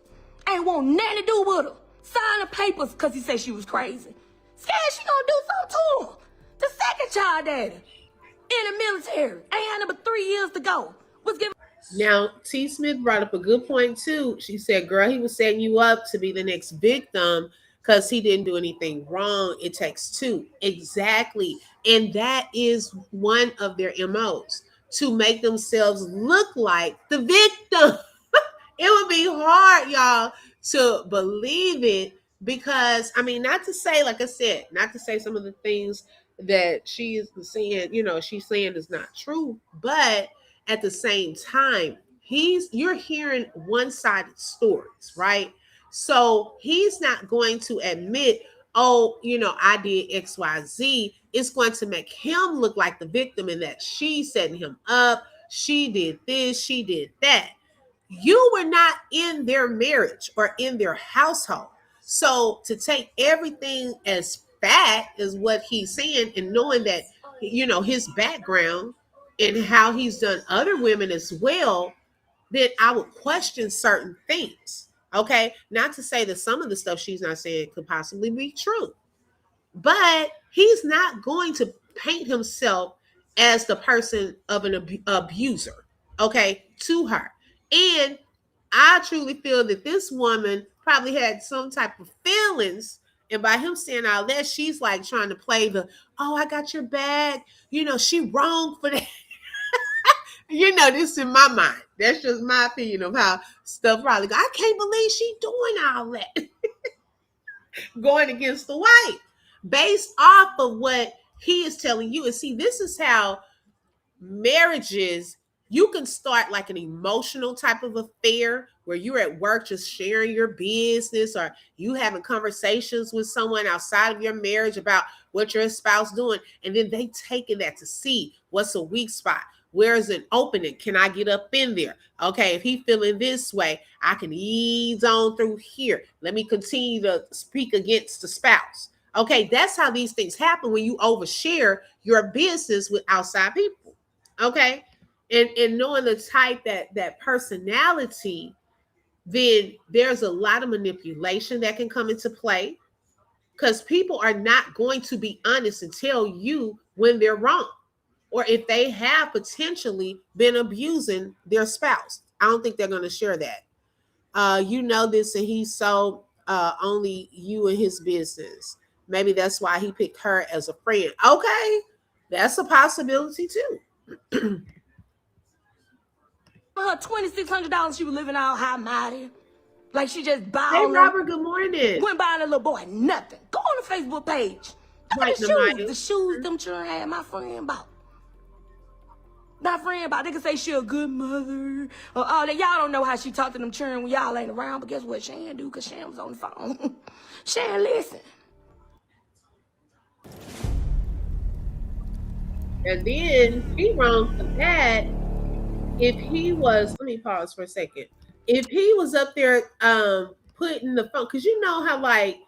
Ain't want nothing to do with her. Signed the papers because he said she was crazy. Scared she gonna do something to him. The second child daddy in the military. Ain't had but 3 years to go. Was giving. Now, T. Smith brought up a good point too. She said, girl, he was setting you up to be the next victim because he didn't do anything wrong. It takes two. Exactly. And that is one of their MOs, to make themselves look like the victim. It would be hard, y'all, to believe it, because, I mean, not to say, like I said, not to say some of the things that she is saying, she's saying is not true, but at the same time, you're hearing one-sided stories, right? So he's not going to admit, oh, I did XYZ, it's going to make him look like the victim and that she's setting him up. She did this, she did that. You were not in their marriage or in their household. So to take everything as fact is what he's saying, and knowing that, his background and how he's done other women as well, then I would question certain things. Okay. Not to say that some of the stuff she's not saying could possibly be true, but he's not going to paint himself as the person of an abuser, okay, to her. And I truly feel that this woman probably had some type of feelings. And by him saying all that, she's like trying to play the, oh, I got your back. She wrong for that. This in my mind. That's just my opinion of how stuff probably go. I can't believe she doing all that. Going against the wife. Based off of what he is telling you. And see, this is how marriages, you can start like an emotional type of affair where you're at work just sharing your business, or you having conversations with someone outside of your marriage about what your spouse doing, and then they taking that to see what's a weak spot. Where's an opening? Can I get up in there? Okay, if he feeling this way, I can ease on through here. Let me continue to speak against the spouse. Okay, that's how these things happen when you overshare your business with outside people. Okay, and knowing the type that personality, then there's a lot of manipulation that can come into play, because people are not going to be honest and tell you when they're wrong, or if they have potentially been abusing their spouse. I don't think they're going to share that. This, and he's so only you and his business. Maybe that's why he picked her as a friend. Okay, that's a possibility too. Her $2,600, she was living all high mighty, like she just bought. Hey Robert, good morning. Went buying a little boy nothing. Go on the Facebook page. Look at the shoes them children had. My friend bought. They can say she a good mother or all that. Y'all don't know how she talked to them children when y'all ain't around. But guess what Shan do? Because Shan was on the phone. Shan, listen. And then he wrong for that. If he was, let me pause for a second. If he was up there putting the phone, because you know how like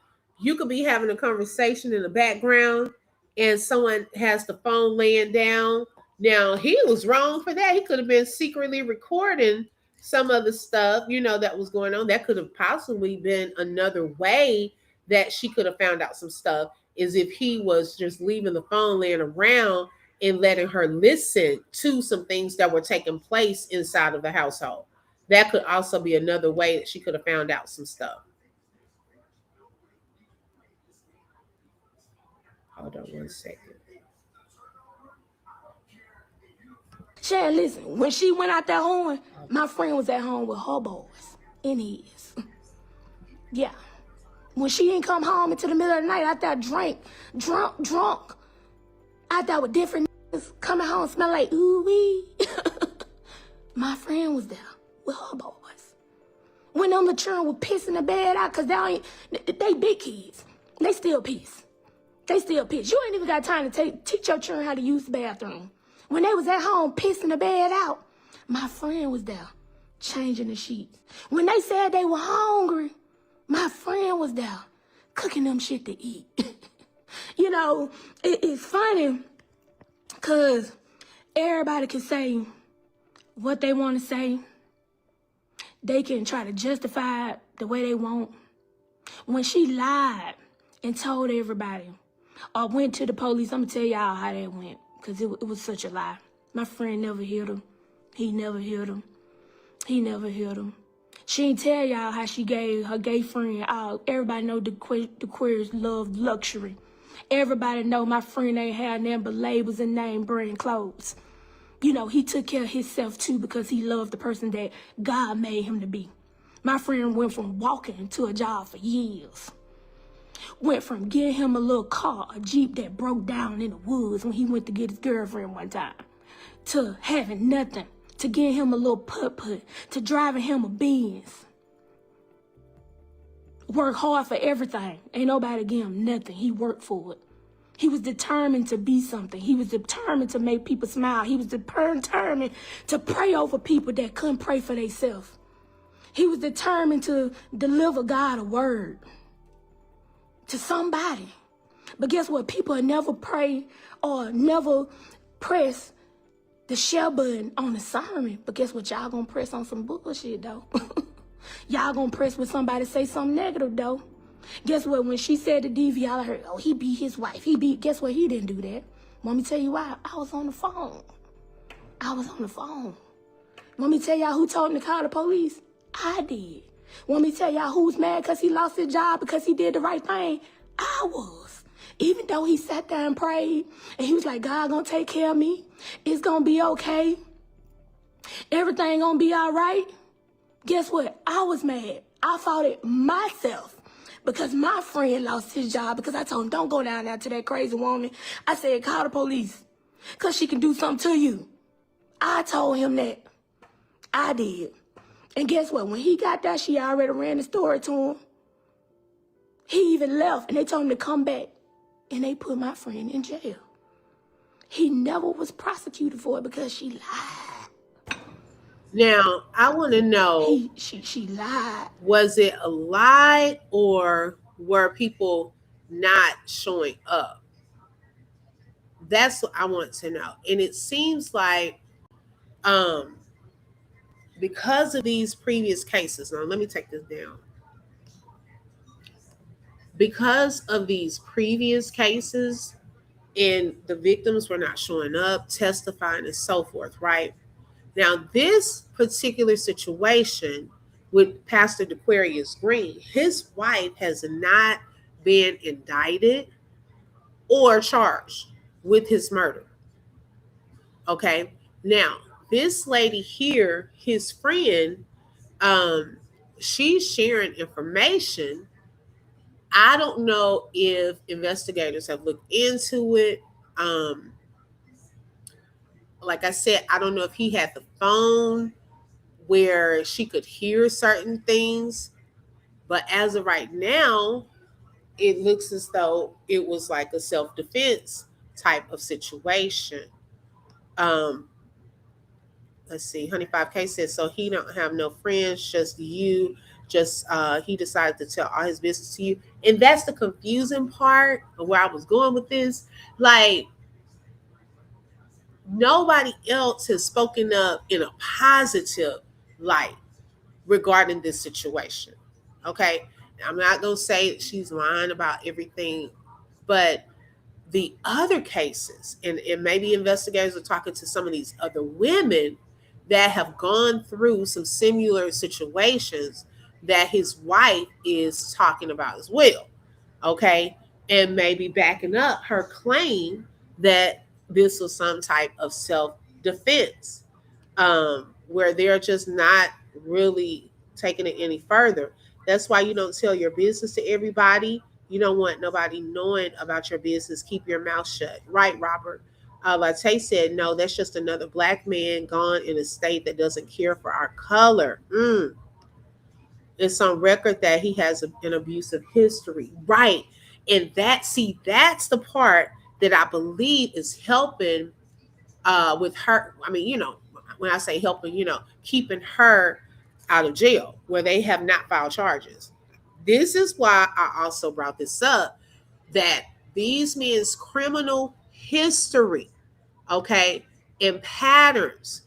you could be having a conversation in the background and someone has the phone laying down. Now he was wrong for that. He could have been secretly recording some of the stuff, that was going on. That could have possibly been another way that she could have found out some stuff, is if he was just leaving the phone laying around and letting her listen to some things that were taking place inside of the household. That could also be another way that she could have found out some stuff. Hold on 1 second. Shan, listen, when she went out that home, my friend was at home with her boys in his. Yeah. When she didn't come home until the middle of the night, out there drunk. Out there with different niggas coming home smell like ooh-wee. My friend was there with her boys. When them children were pissing the bed out, because they big kids. They still piss. You ain't even got time to teach your children how to use the bathroom. When they was at home pissing the bed out, my friend was there changing the sheets. When they said they were hungry, my friend was there cooking them shit to eat. It's funny because everybody can say what they want to say. They can try to justify it the way they want. When she lied and told everybody or went to the police, I'm going to tell y'all how that went, because it was such a lie. My friend never hit him. He never hit him. She didn't tell y'all how she gave her gay friend out. Everybody know Dequarius love luxury. Everybody know my friend ain't had nothing but labels and name brand clothes. He took care of himself too, because he loved the person that God made him to be. My friend went from walking to a job for years. Went from getting him a little car, a Jeep that broke down in the woods when he went to get his girlfriend one time, to having nothing, to getting him a little putt-putt, to driving him a Benz. work hard for everything. Ain't nobody give him nothing. He worked for it. He was determined to be something. He was determined to make people smile. He was determined to pray over people that couldn't pray for themselves. He was determined to deliver God a word to somebody. But guess what? People never pray or never press the share button on the sermon. But guess what? Y'all gonna press on some bullshit, though. Y'all gonna press when somebody say something negative, though. Guess what? When she said to DV, y'all heard, oh, he beat his wife. Guess what? He didn't do that. Want me to tell you why? I was on the phone. Want me to tell y'all who told him to call the police? I did. Want me to tell y'all who's mad because he lost his job because he did the right thing? I was. Even though he sat there and prayed, and he was like, God gonna take care of me. It's gonna be okay. Everything gonna be all right. Guess what? I was mad. I fought it myself because my friend lost his job because I told him, don't go down there to that crazy woman. I said, call the police because she can do something to you. I told him that. I did. And guess what? When he got there, she already ran the story to him. He even left, and they told him to come back, and they put my friend in jail. He never was prosecuted for it because she lied. Now, I want to know, she lied. Was it a lie or were people not showing up? That's what I want to know. And it seems like because of these previous cases, now let me take this down. Because of these previous cases and the victims were not showing up, testifying, and so forth, right? Now, this particular situation with Pastor Dequarius Green, his wife has not been indicted or charged with his murder. Okay. Now, this lady here, his friend, she's sharing information. I don't know if investigators have looked into it. Like I said, I don't know if he had the phone where she could hear certain things. But as of right now, it looks as though it was like a self-defense type of situation. Let's see, Honey 5K says, so he don't have no friends, just you. Just he decided to tell all his business to you. And that's the confusing part of where I was going with this. Like, nobody else has spoken up in a positive light regarding this situation. Okay. I'm not going to say that she's lying about everything, but the other cases, and maybe investigators are talking to some of these other women that have gone through some similar situations that his wife is talking about as well. Okay. And maybe backing up her claim that this was some type of self-defense, where they're just not really taking it any further. That's why you don't tell your business to everybody. You don't want nobody knowing about your business. Keep your mouth shut. Right, Robert? Latte said, no, that's just another black man gone in a state that doesn't care for our color. It's on record that he has an abusive history. Right. And that's the part that I believe is helping with her. I mean, when I say helping, keeping her out of jail where they have not filed charges. This is why I also brought this up, that these men's criminal history, okay, and patterns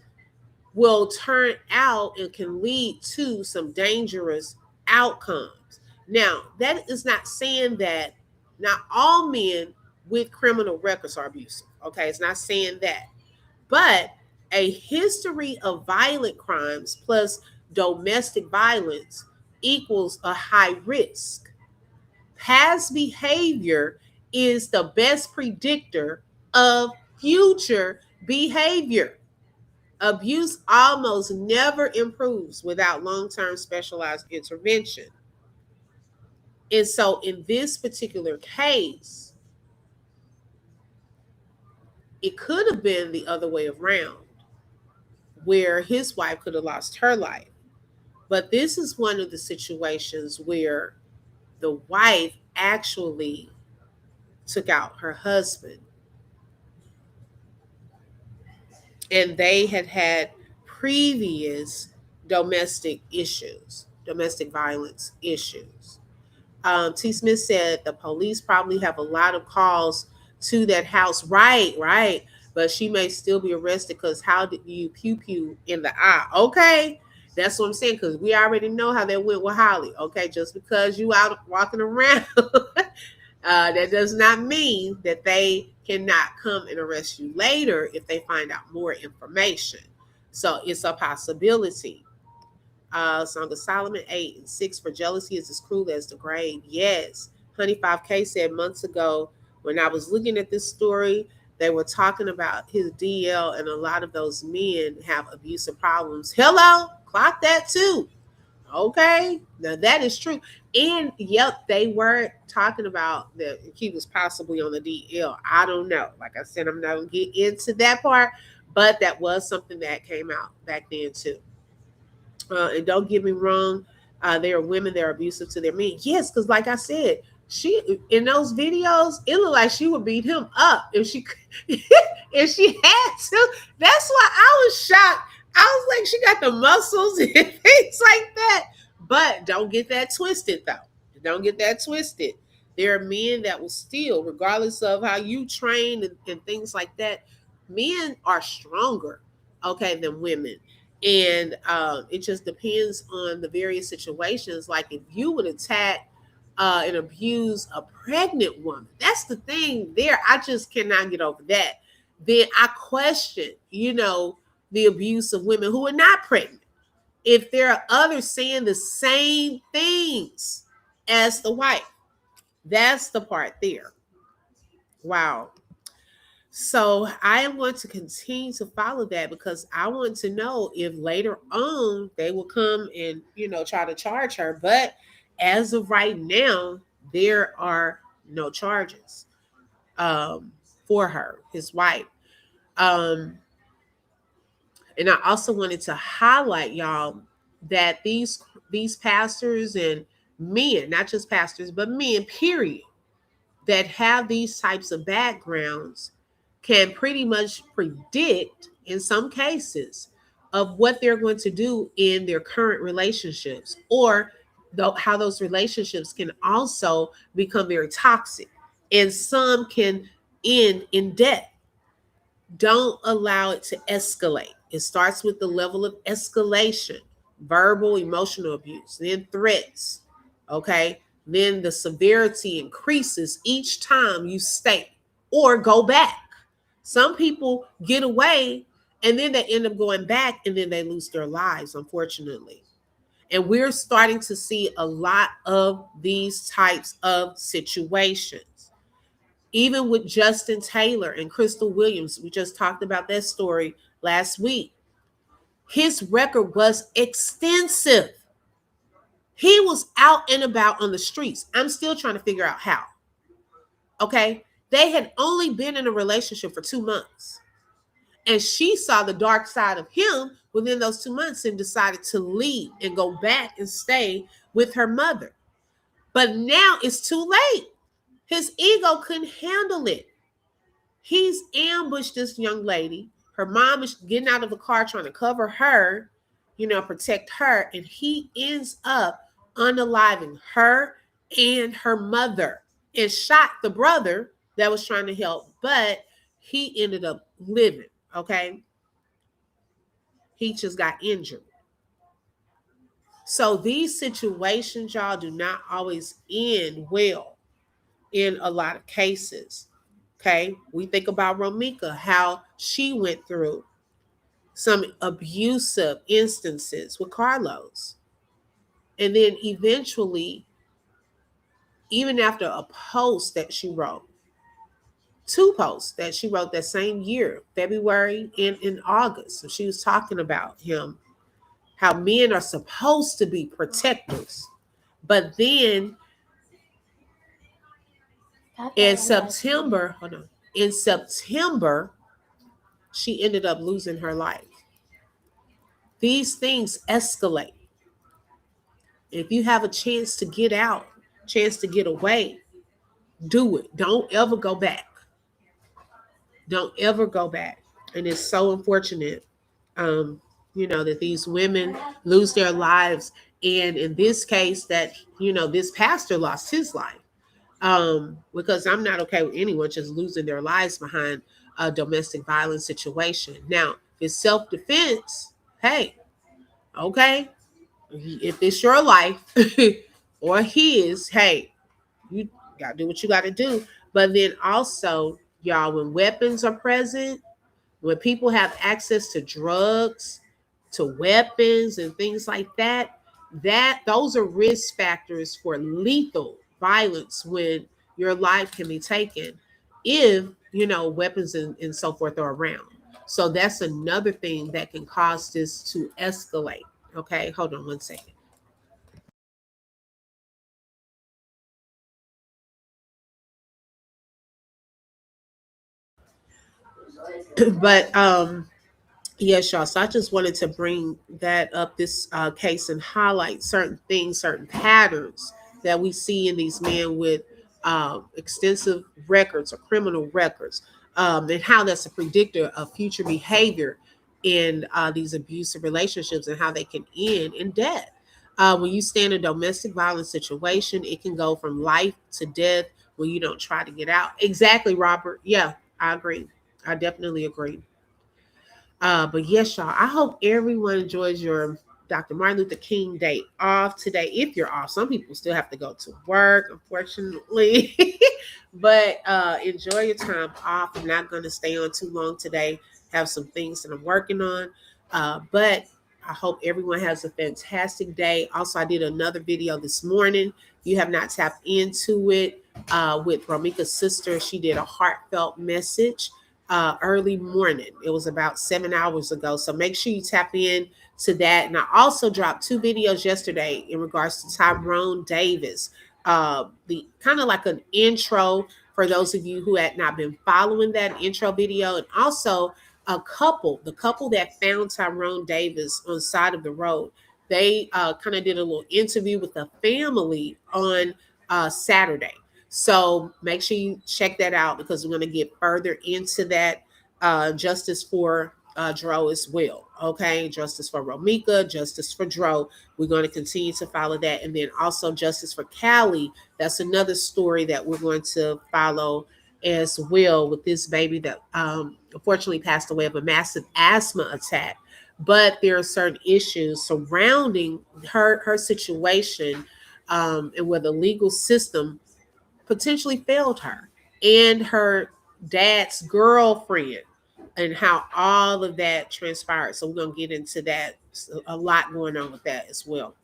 will turn out and can lead to some dangerous outcomes. Now, that is not saying that not all men with criminal records are abusive. Okay, it's not saying that. But a history of violent crimes plus domestic violence equals a high risk. Past behavior is the best predictor of future behavior. Abuse almost never improves without long-term specialized intervention. And so in this particular case, it could have been the other way around, where his wife could have lost her life. But this is one of the situations where the wife actually took out her husband, and they had previous domestic violence issues. T. Smith said the police probably have a lot of calls to that house. Right, right. But she may still be arrested because how did you pew pew in the eye? Okay. That's what I'm saying, because we already know how that went with Holly. Okay. Just because you out walking around, that does not mean that they cannot come and arrest you later if they find out more information. So it's a possibility. Song of Solomon 8:6, for jealousy is as cruel as the grave. Yes. Honey 5K said months ago when I was looking at this story, they were talking about his DL, and a lot of those men have abusive problems. Hello, clock that too. Okay, now that is true. And yep, they were talking about that he was possibly on the DL. I don't know. Like I said, I'm not gonna get into that part, but that was something that came out back then too. And don't get me wrong, there are women that are abusive to their men. Yes, because like I said, she in those videos, it looked like she would beat him up if she if she had to. That's why I was shocked. I was like, she got the muscles and things like that. But don't get that twisted though. Don't get that twisted. There are men that will still, regardless of how you train and things like that, men are stronger, okay, than women. And it just depends on the various situations. Like if you would attack and abuse a pregnant woman, that's the thing there. I just cannot get over that. Then I question, the abuse of women who are not pregnant. If there are others saying the same things as the wife, that's the part there. Wow. So I am going to continue to follow that because I want to know if later on they will come and try to charge her. But as of right now, there are no charges for her, his wife. And I also wanted to highlight y'all that these pastors and men, not just pastors, but men, period, that have these types of backgrounds can pretty much predict, in some cases, of what they're going to do in their current relationships, or how those relationships can also become very toxic, and some can end in death. Don't allow it to escalate. It starts with the level of escalation, verbal, emotional abuse, then threats. Okay. Then the severity increases each time you stay or go back. Some people get away and then they end up going back and then they lose their lives, unfortunately. And we're starting to see a lot of these types of situations. Even with Justin Taylor and Crystal Williams, we just talked about that story last week. His record was extensive. He was out and about on the streets. I'm still trying to figure out how. Okay. They had only been in a relationship for 2 months. And she saw the dark side of him within those 2 months and decided to leave and go back and stay with her mother. But now it's too late. His ego couldn't handle it. He's ambushed this young lady. Her mom is getting out of the car trying to cover her, protect her. And he ends up unaliving her and her mother and shot the brother that was trying to help. But he ended up living, okay? He just got injured. So these situations, y'all, do not always end well in a lot of cases. Okay, we think about Romika, how she went through some abusive instances with Carlos. And then eventually, even after a post that she wrote, 2 posts that she wrote that same year, February and in August. So she was talking about him, how men are supposed to be protectors. But then in September, she ended up losing her life. These things escalate. If you have a chance to get out, chance to get away, do it. Don't ever go back. Don't ever go back. And it's so unfortunate, that these women lose their lives. And in this case, that, this pastor lost his life. Because I'm not okay with anyone just losing their lives behind a domestic violence situation. Now, if it's self-defense, hey, okay, if it's your life or his, hey, you gotta do what you gotta do. But then also, y'all, when weapons are present, when people have access to drugs, to weapons and things like that, those are risk factors for lethal violence when your life can be taken if weapons and so forth are around. So that's another thing that can cause this to escalate. Okay, hold on one second. But yes, y'all. So I just wanted to bring that up, this case, and highlight certain things, certain patterns that we see in these men with extensive records or criminal records, and how that's a predictor of future behavior in these abusive relationships and how they can end in death. When you stay in a domestic violence situation, it can go from life to death when you don't try to get out. Exactly, Robert. Yeah, I agree. I definitely agree. But yes, y'all, I hope everyone enjoys your Dr. Martin Luther King Day off today. If you're off, some people still have to go to work, unfortunately. But enjoy your time off. I'm not going to stay on too long today. Have some things that I'm working on. But I hope everyone has a fantastic day. Also, I did another video this morning. If you have not tapped into it, with Romika's sister, she did a heartfelt message early morning. It was about 7 hours ago. So make sure you tap in to that. And I also dropped 2 videos yesterday in regards to Tyrone Davis. The kind of like an intro for those of you who had not been following that intro video, and also the couple that found Tyrone Davis on the side of the road. They kind of did a little interview with the family on Saturday. So make sure you check that out, because we're going to get further into that. Justice for Dro as well. Okay. Justice for Romika, justice for Dro. We're going to continue to follow that. And then also justice for Callie. That's another story that we're going to follow as well, with this baby that unfortunately passed away of a massive asthma attack. But there are certain issues surrounding her situation, and where the legal system potentially failed her and her dad's girlfriend, and how all of that transpired. So we're going to get into that. A lot going on with that as well.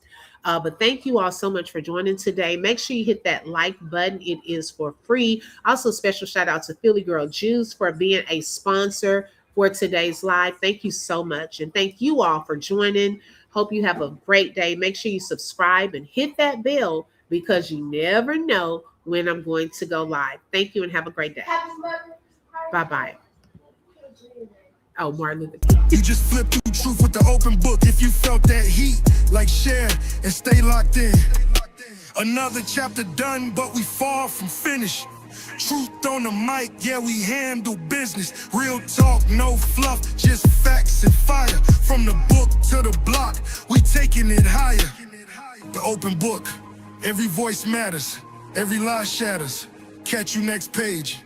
But thank you all so much for joining today. Make sure you hit that like button. It is for free. Also, special shout out to Philly Girl Juice for being a sponsor for today's live. Thank you so much. And thank you all for joining. Hope you have a great day. Make sure you subscribe and hit that bell, because you never know when I'm going to go live. Thank you and have a great day. Bye-bye. Oh, Martin Luther King. You just flip through truth with the open book. If you felt that heat, like share and stay locked in. Another chapter done, but we far from finished. Truth on the mic, yeah, we handle business. Real talk, no fluff, just facts and fire. From the book to the block, we taking it higher. The open book, every voice matters, every lie shatters. Catch you next page.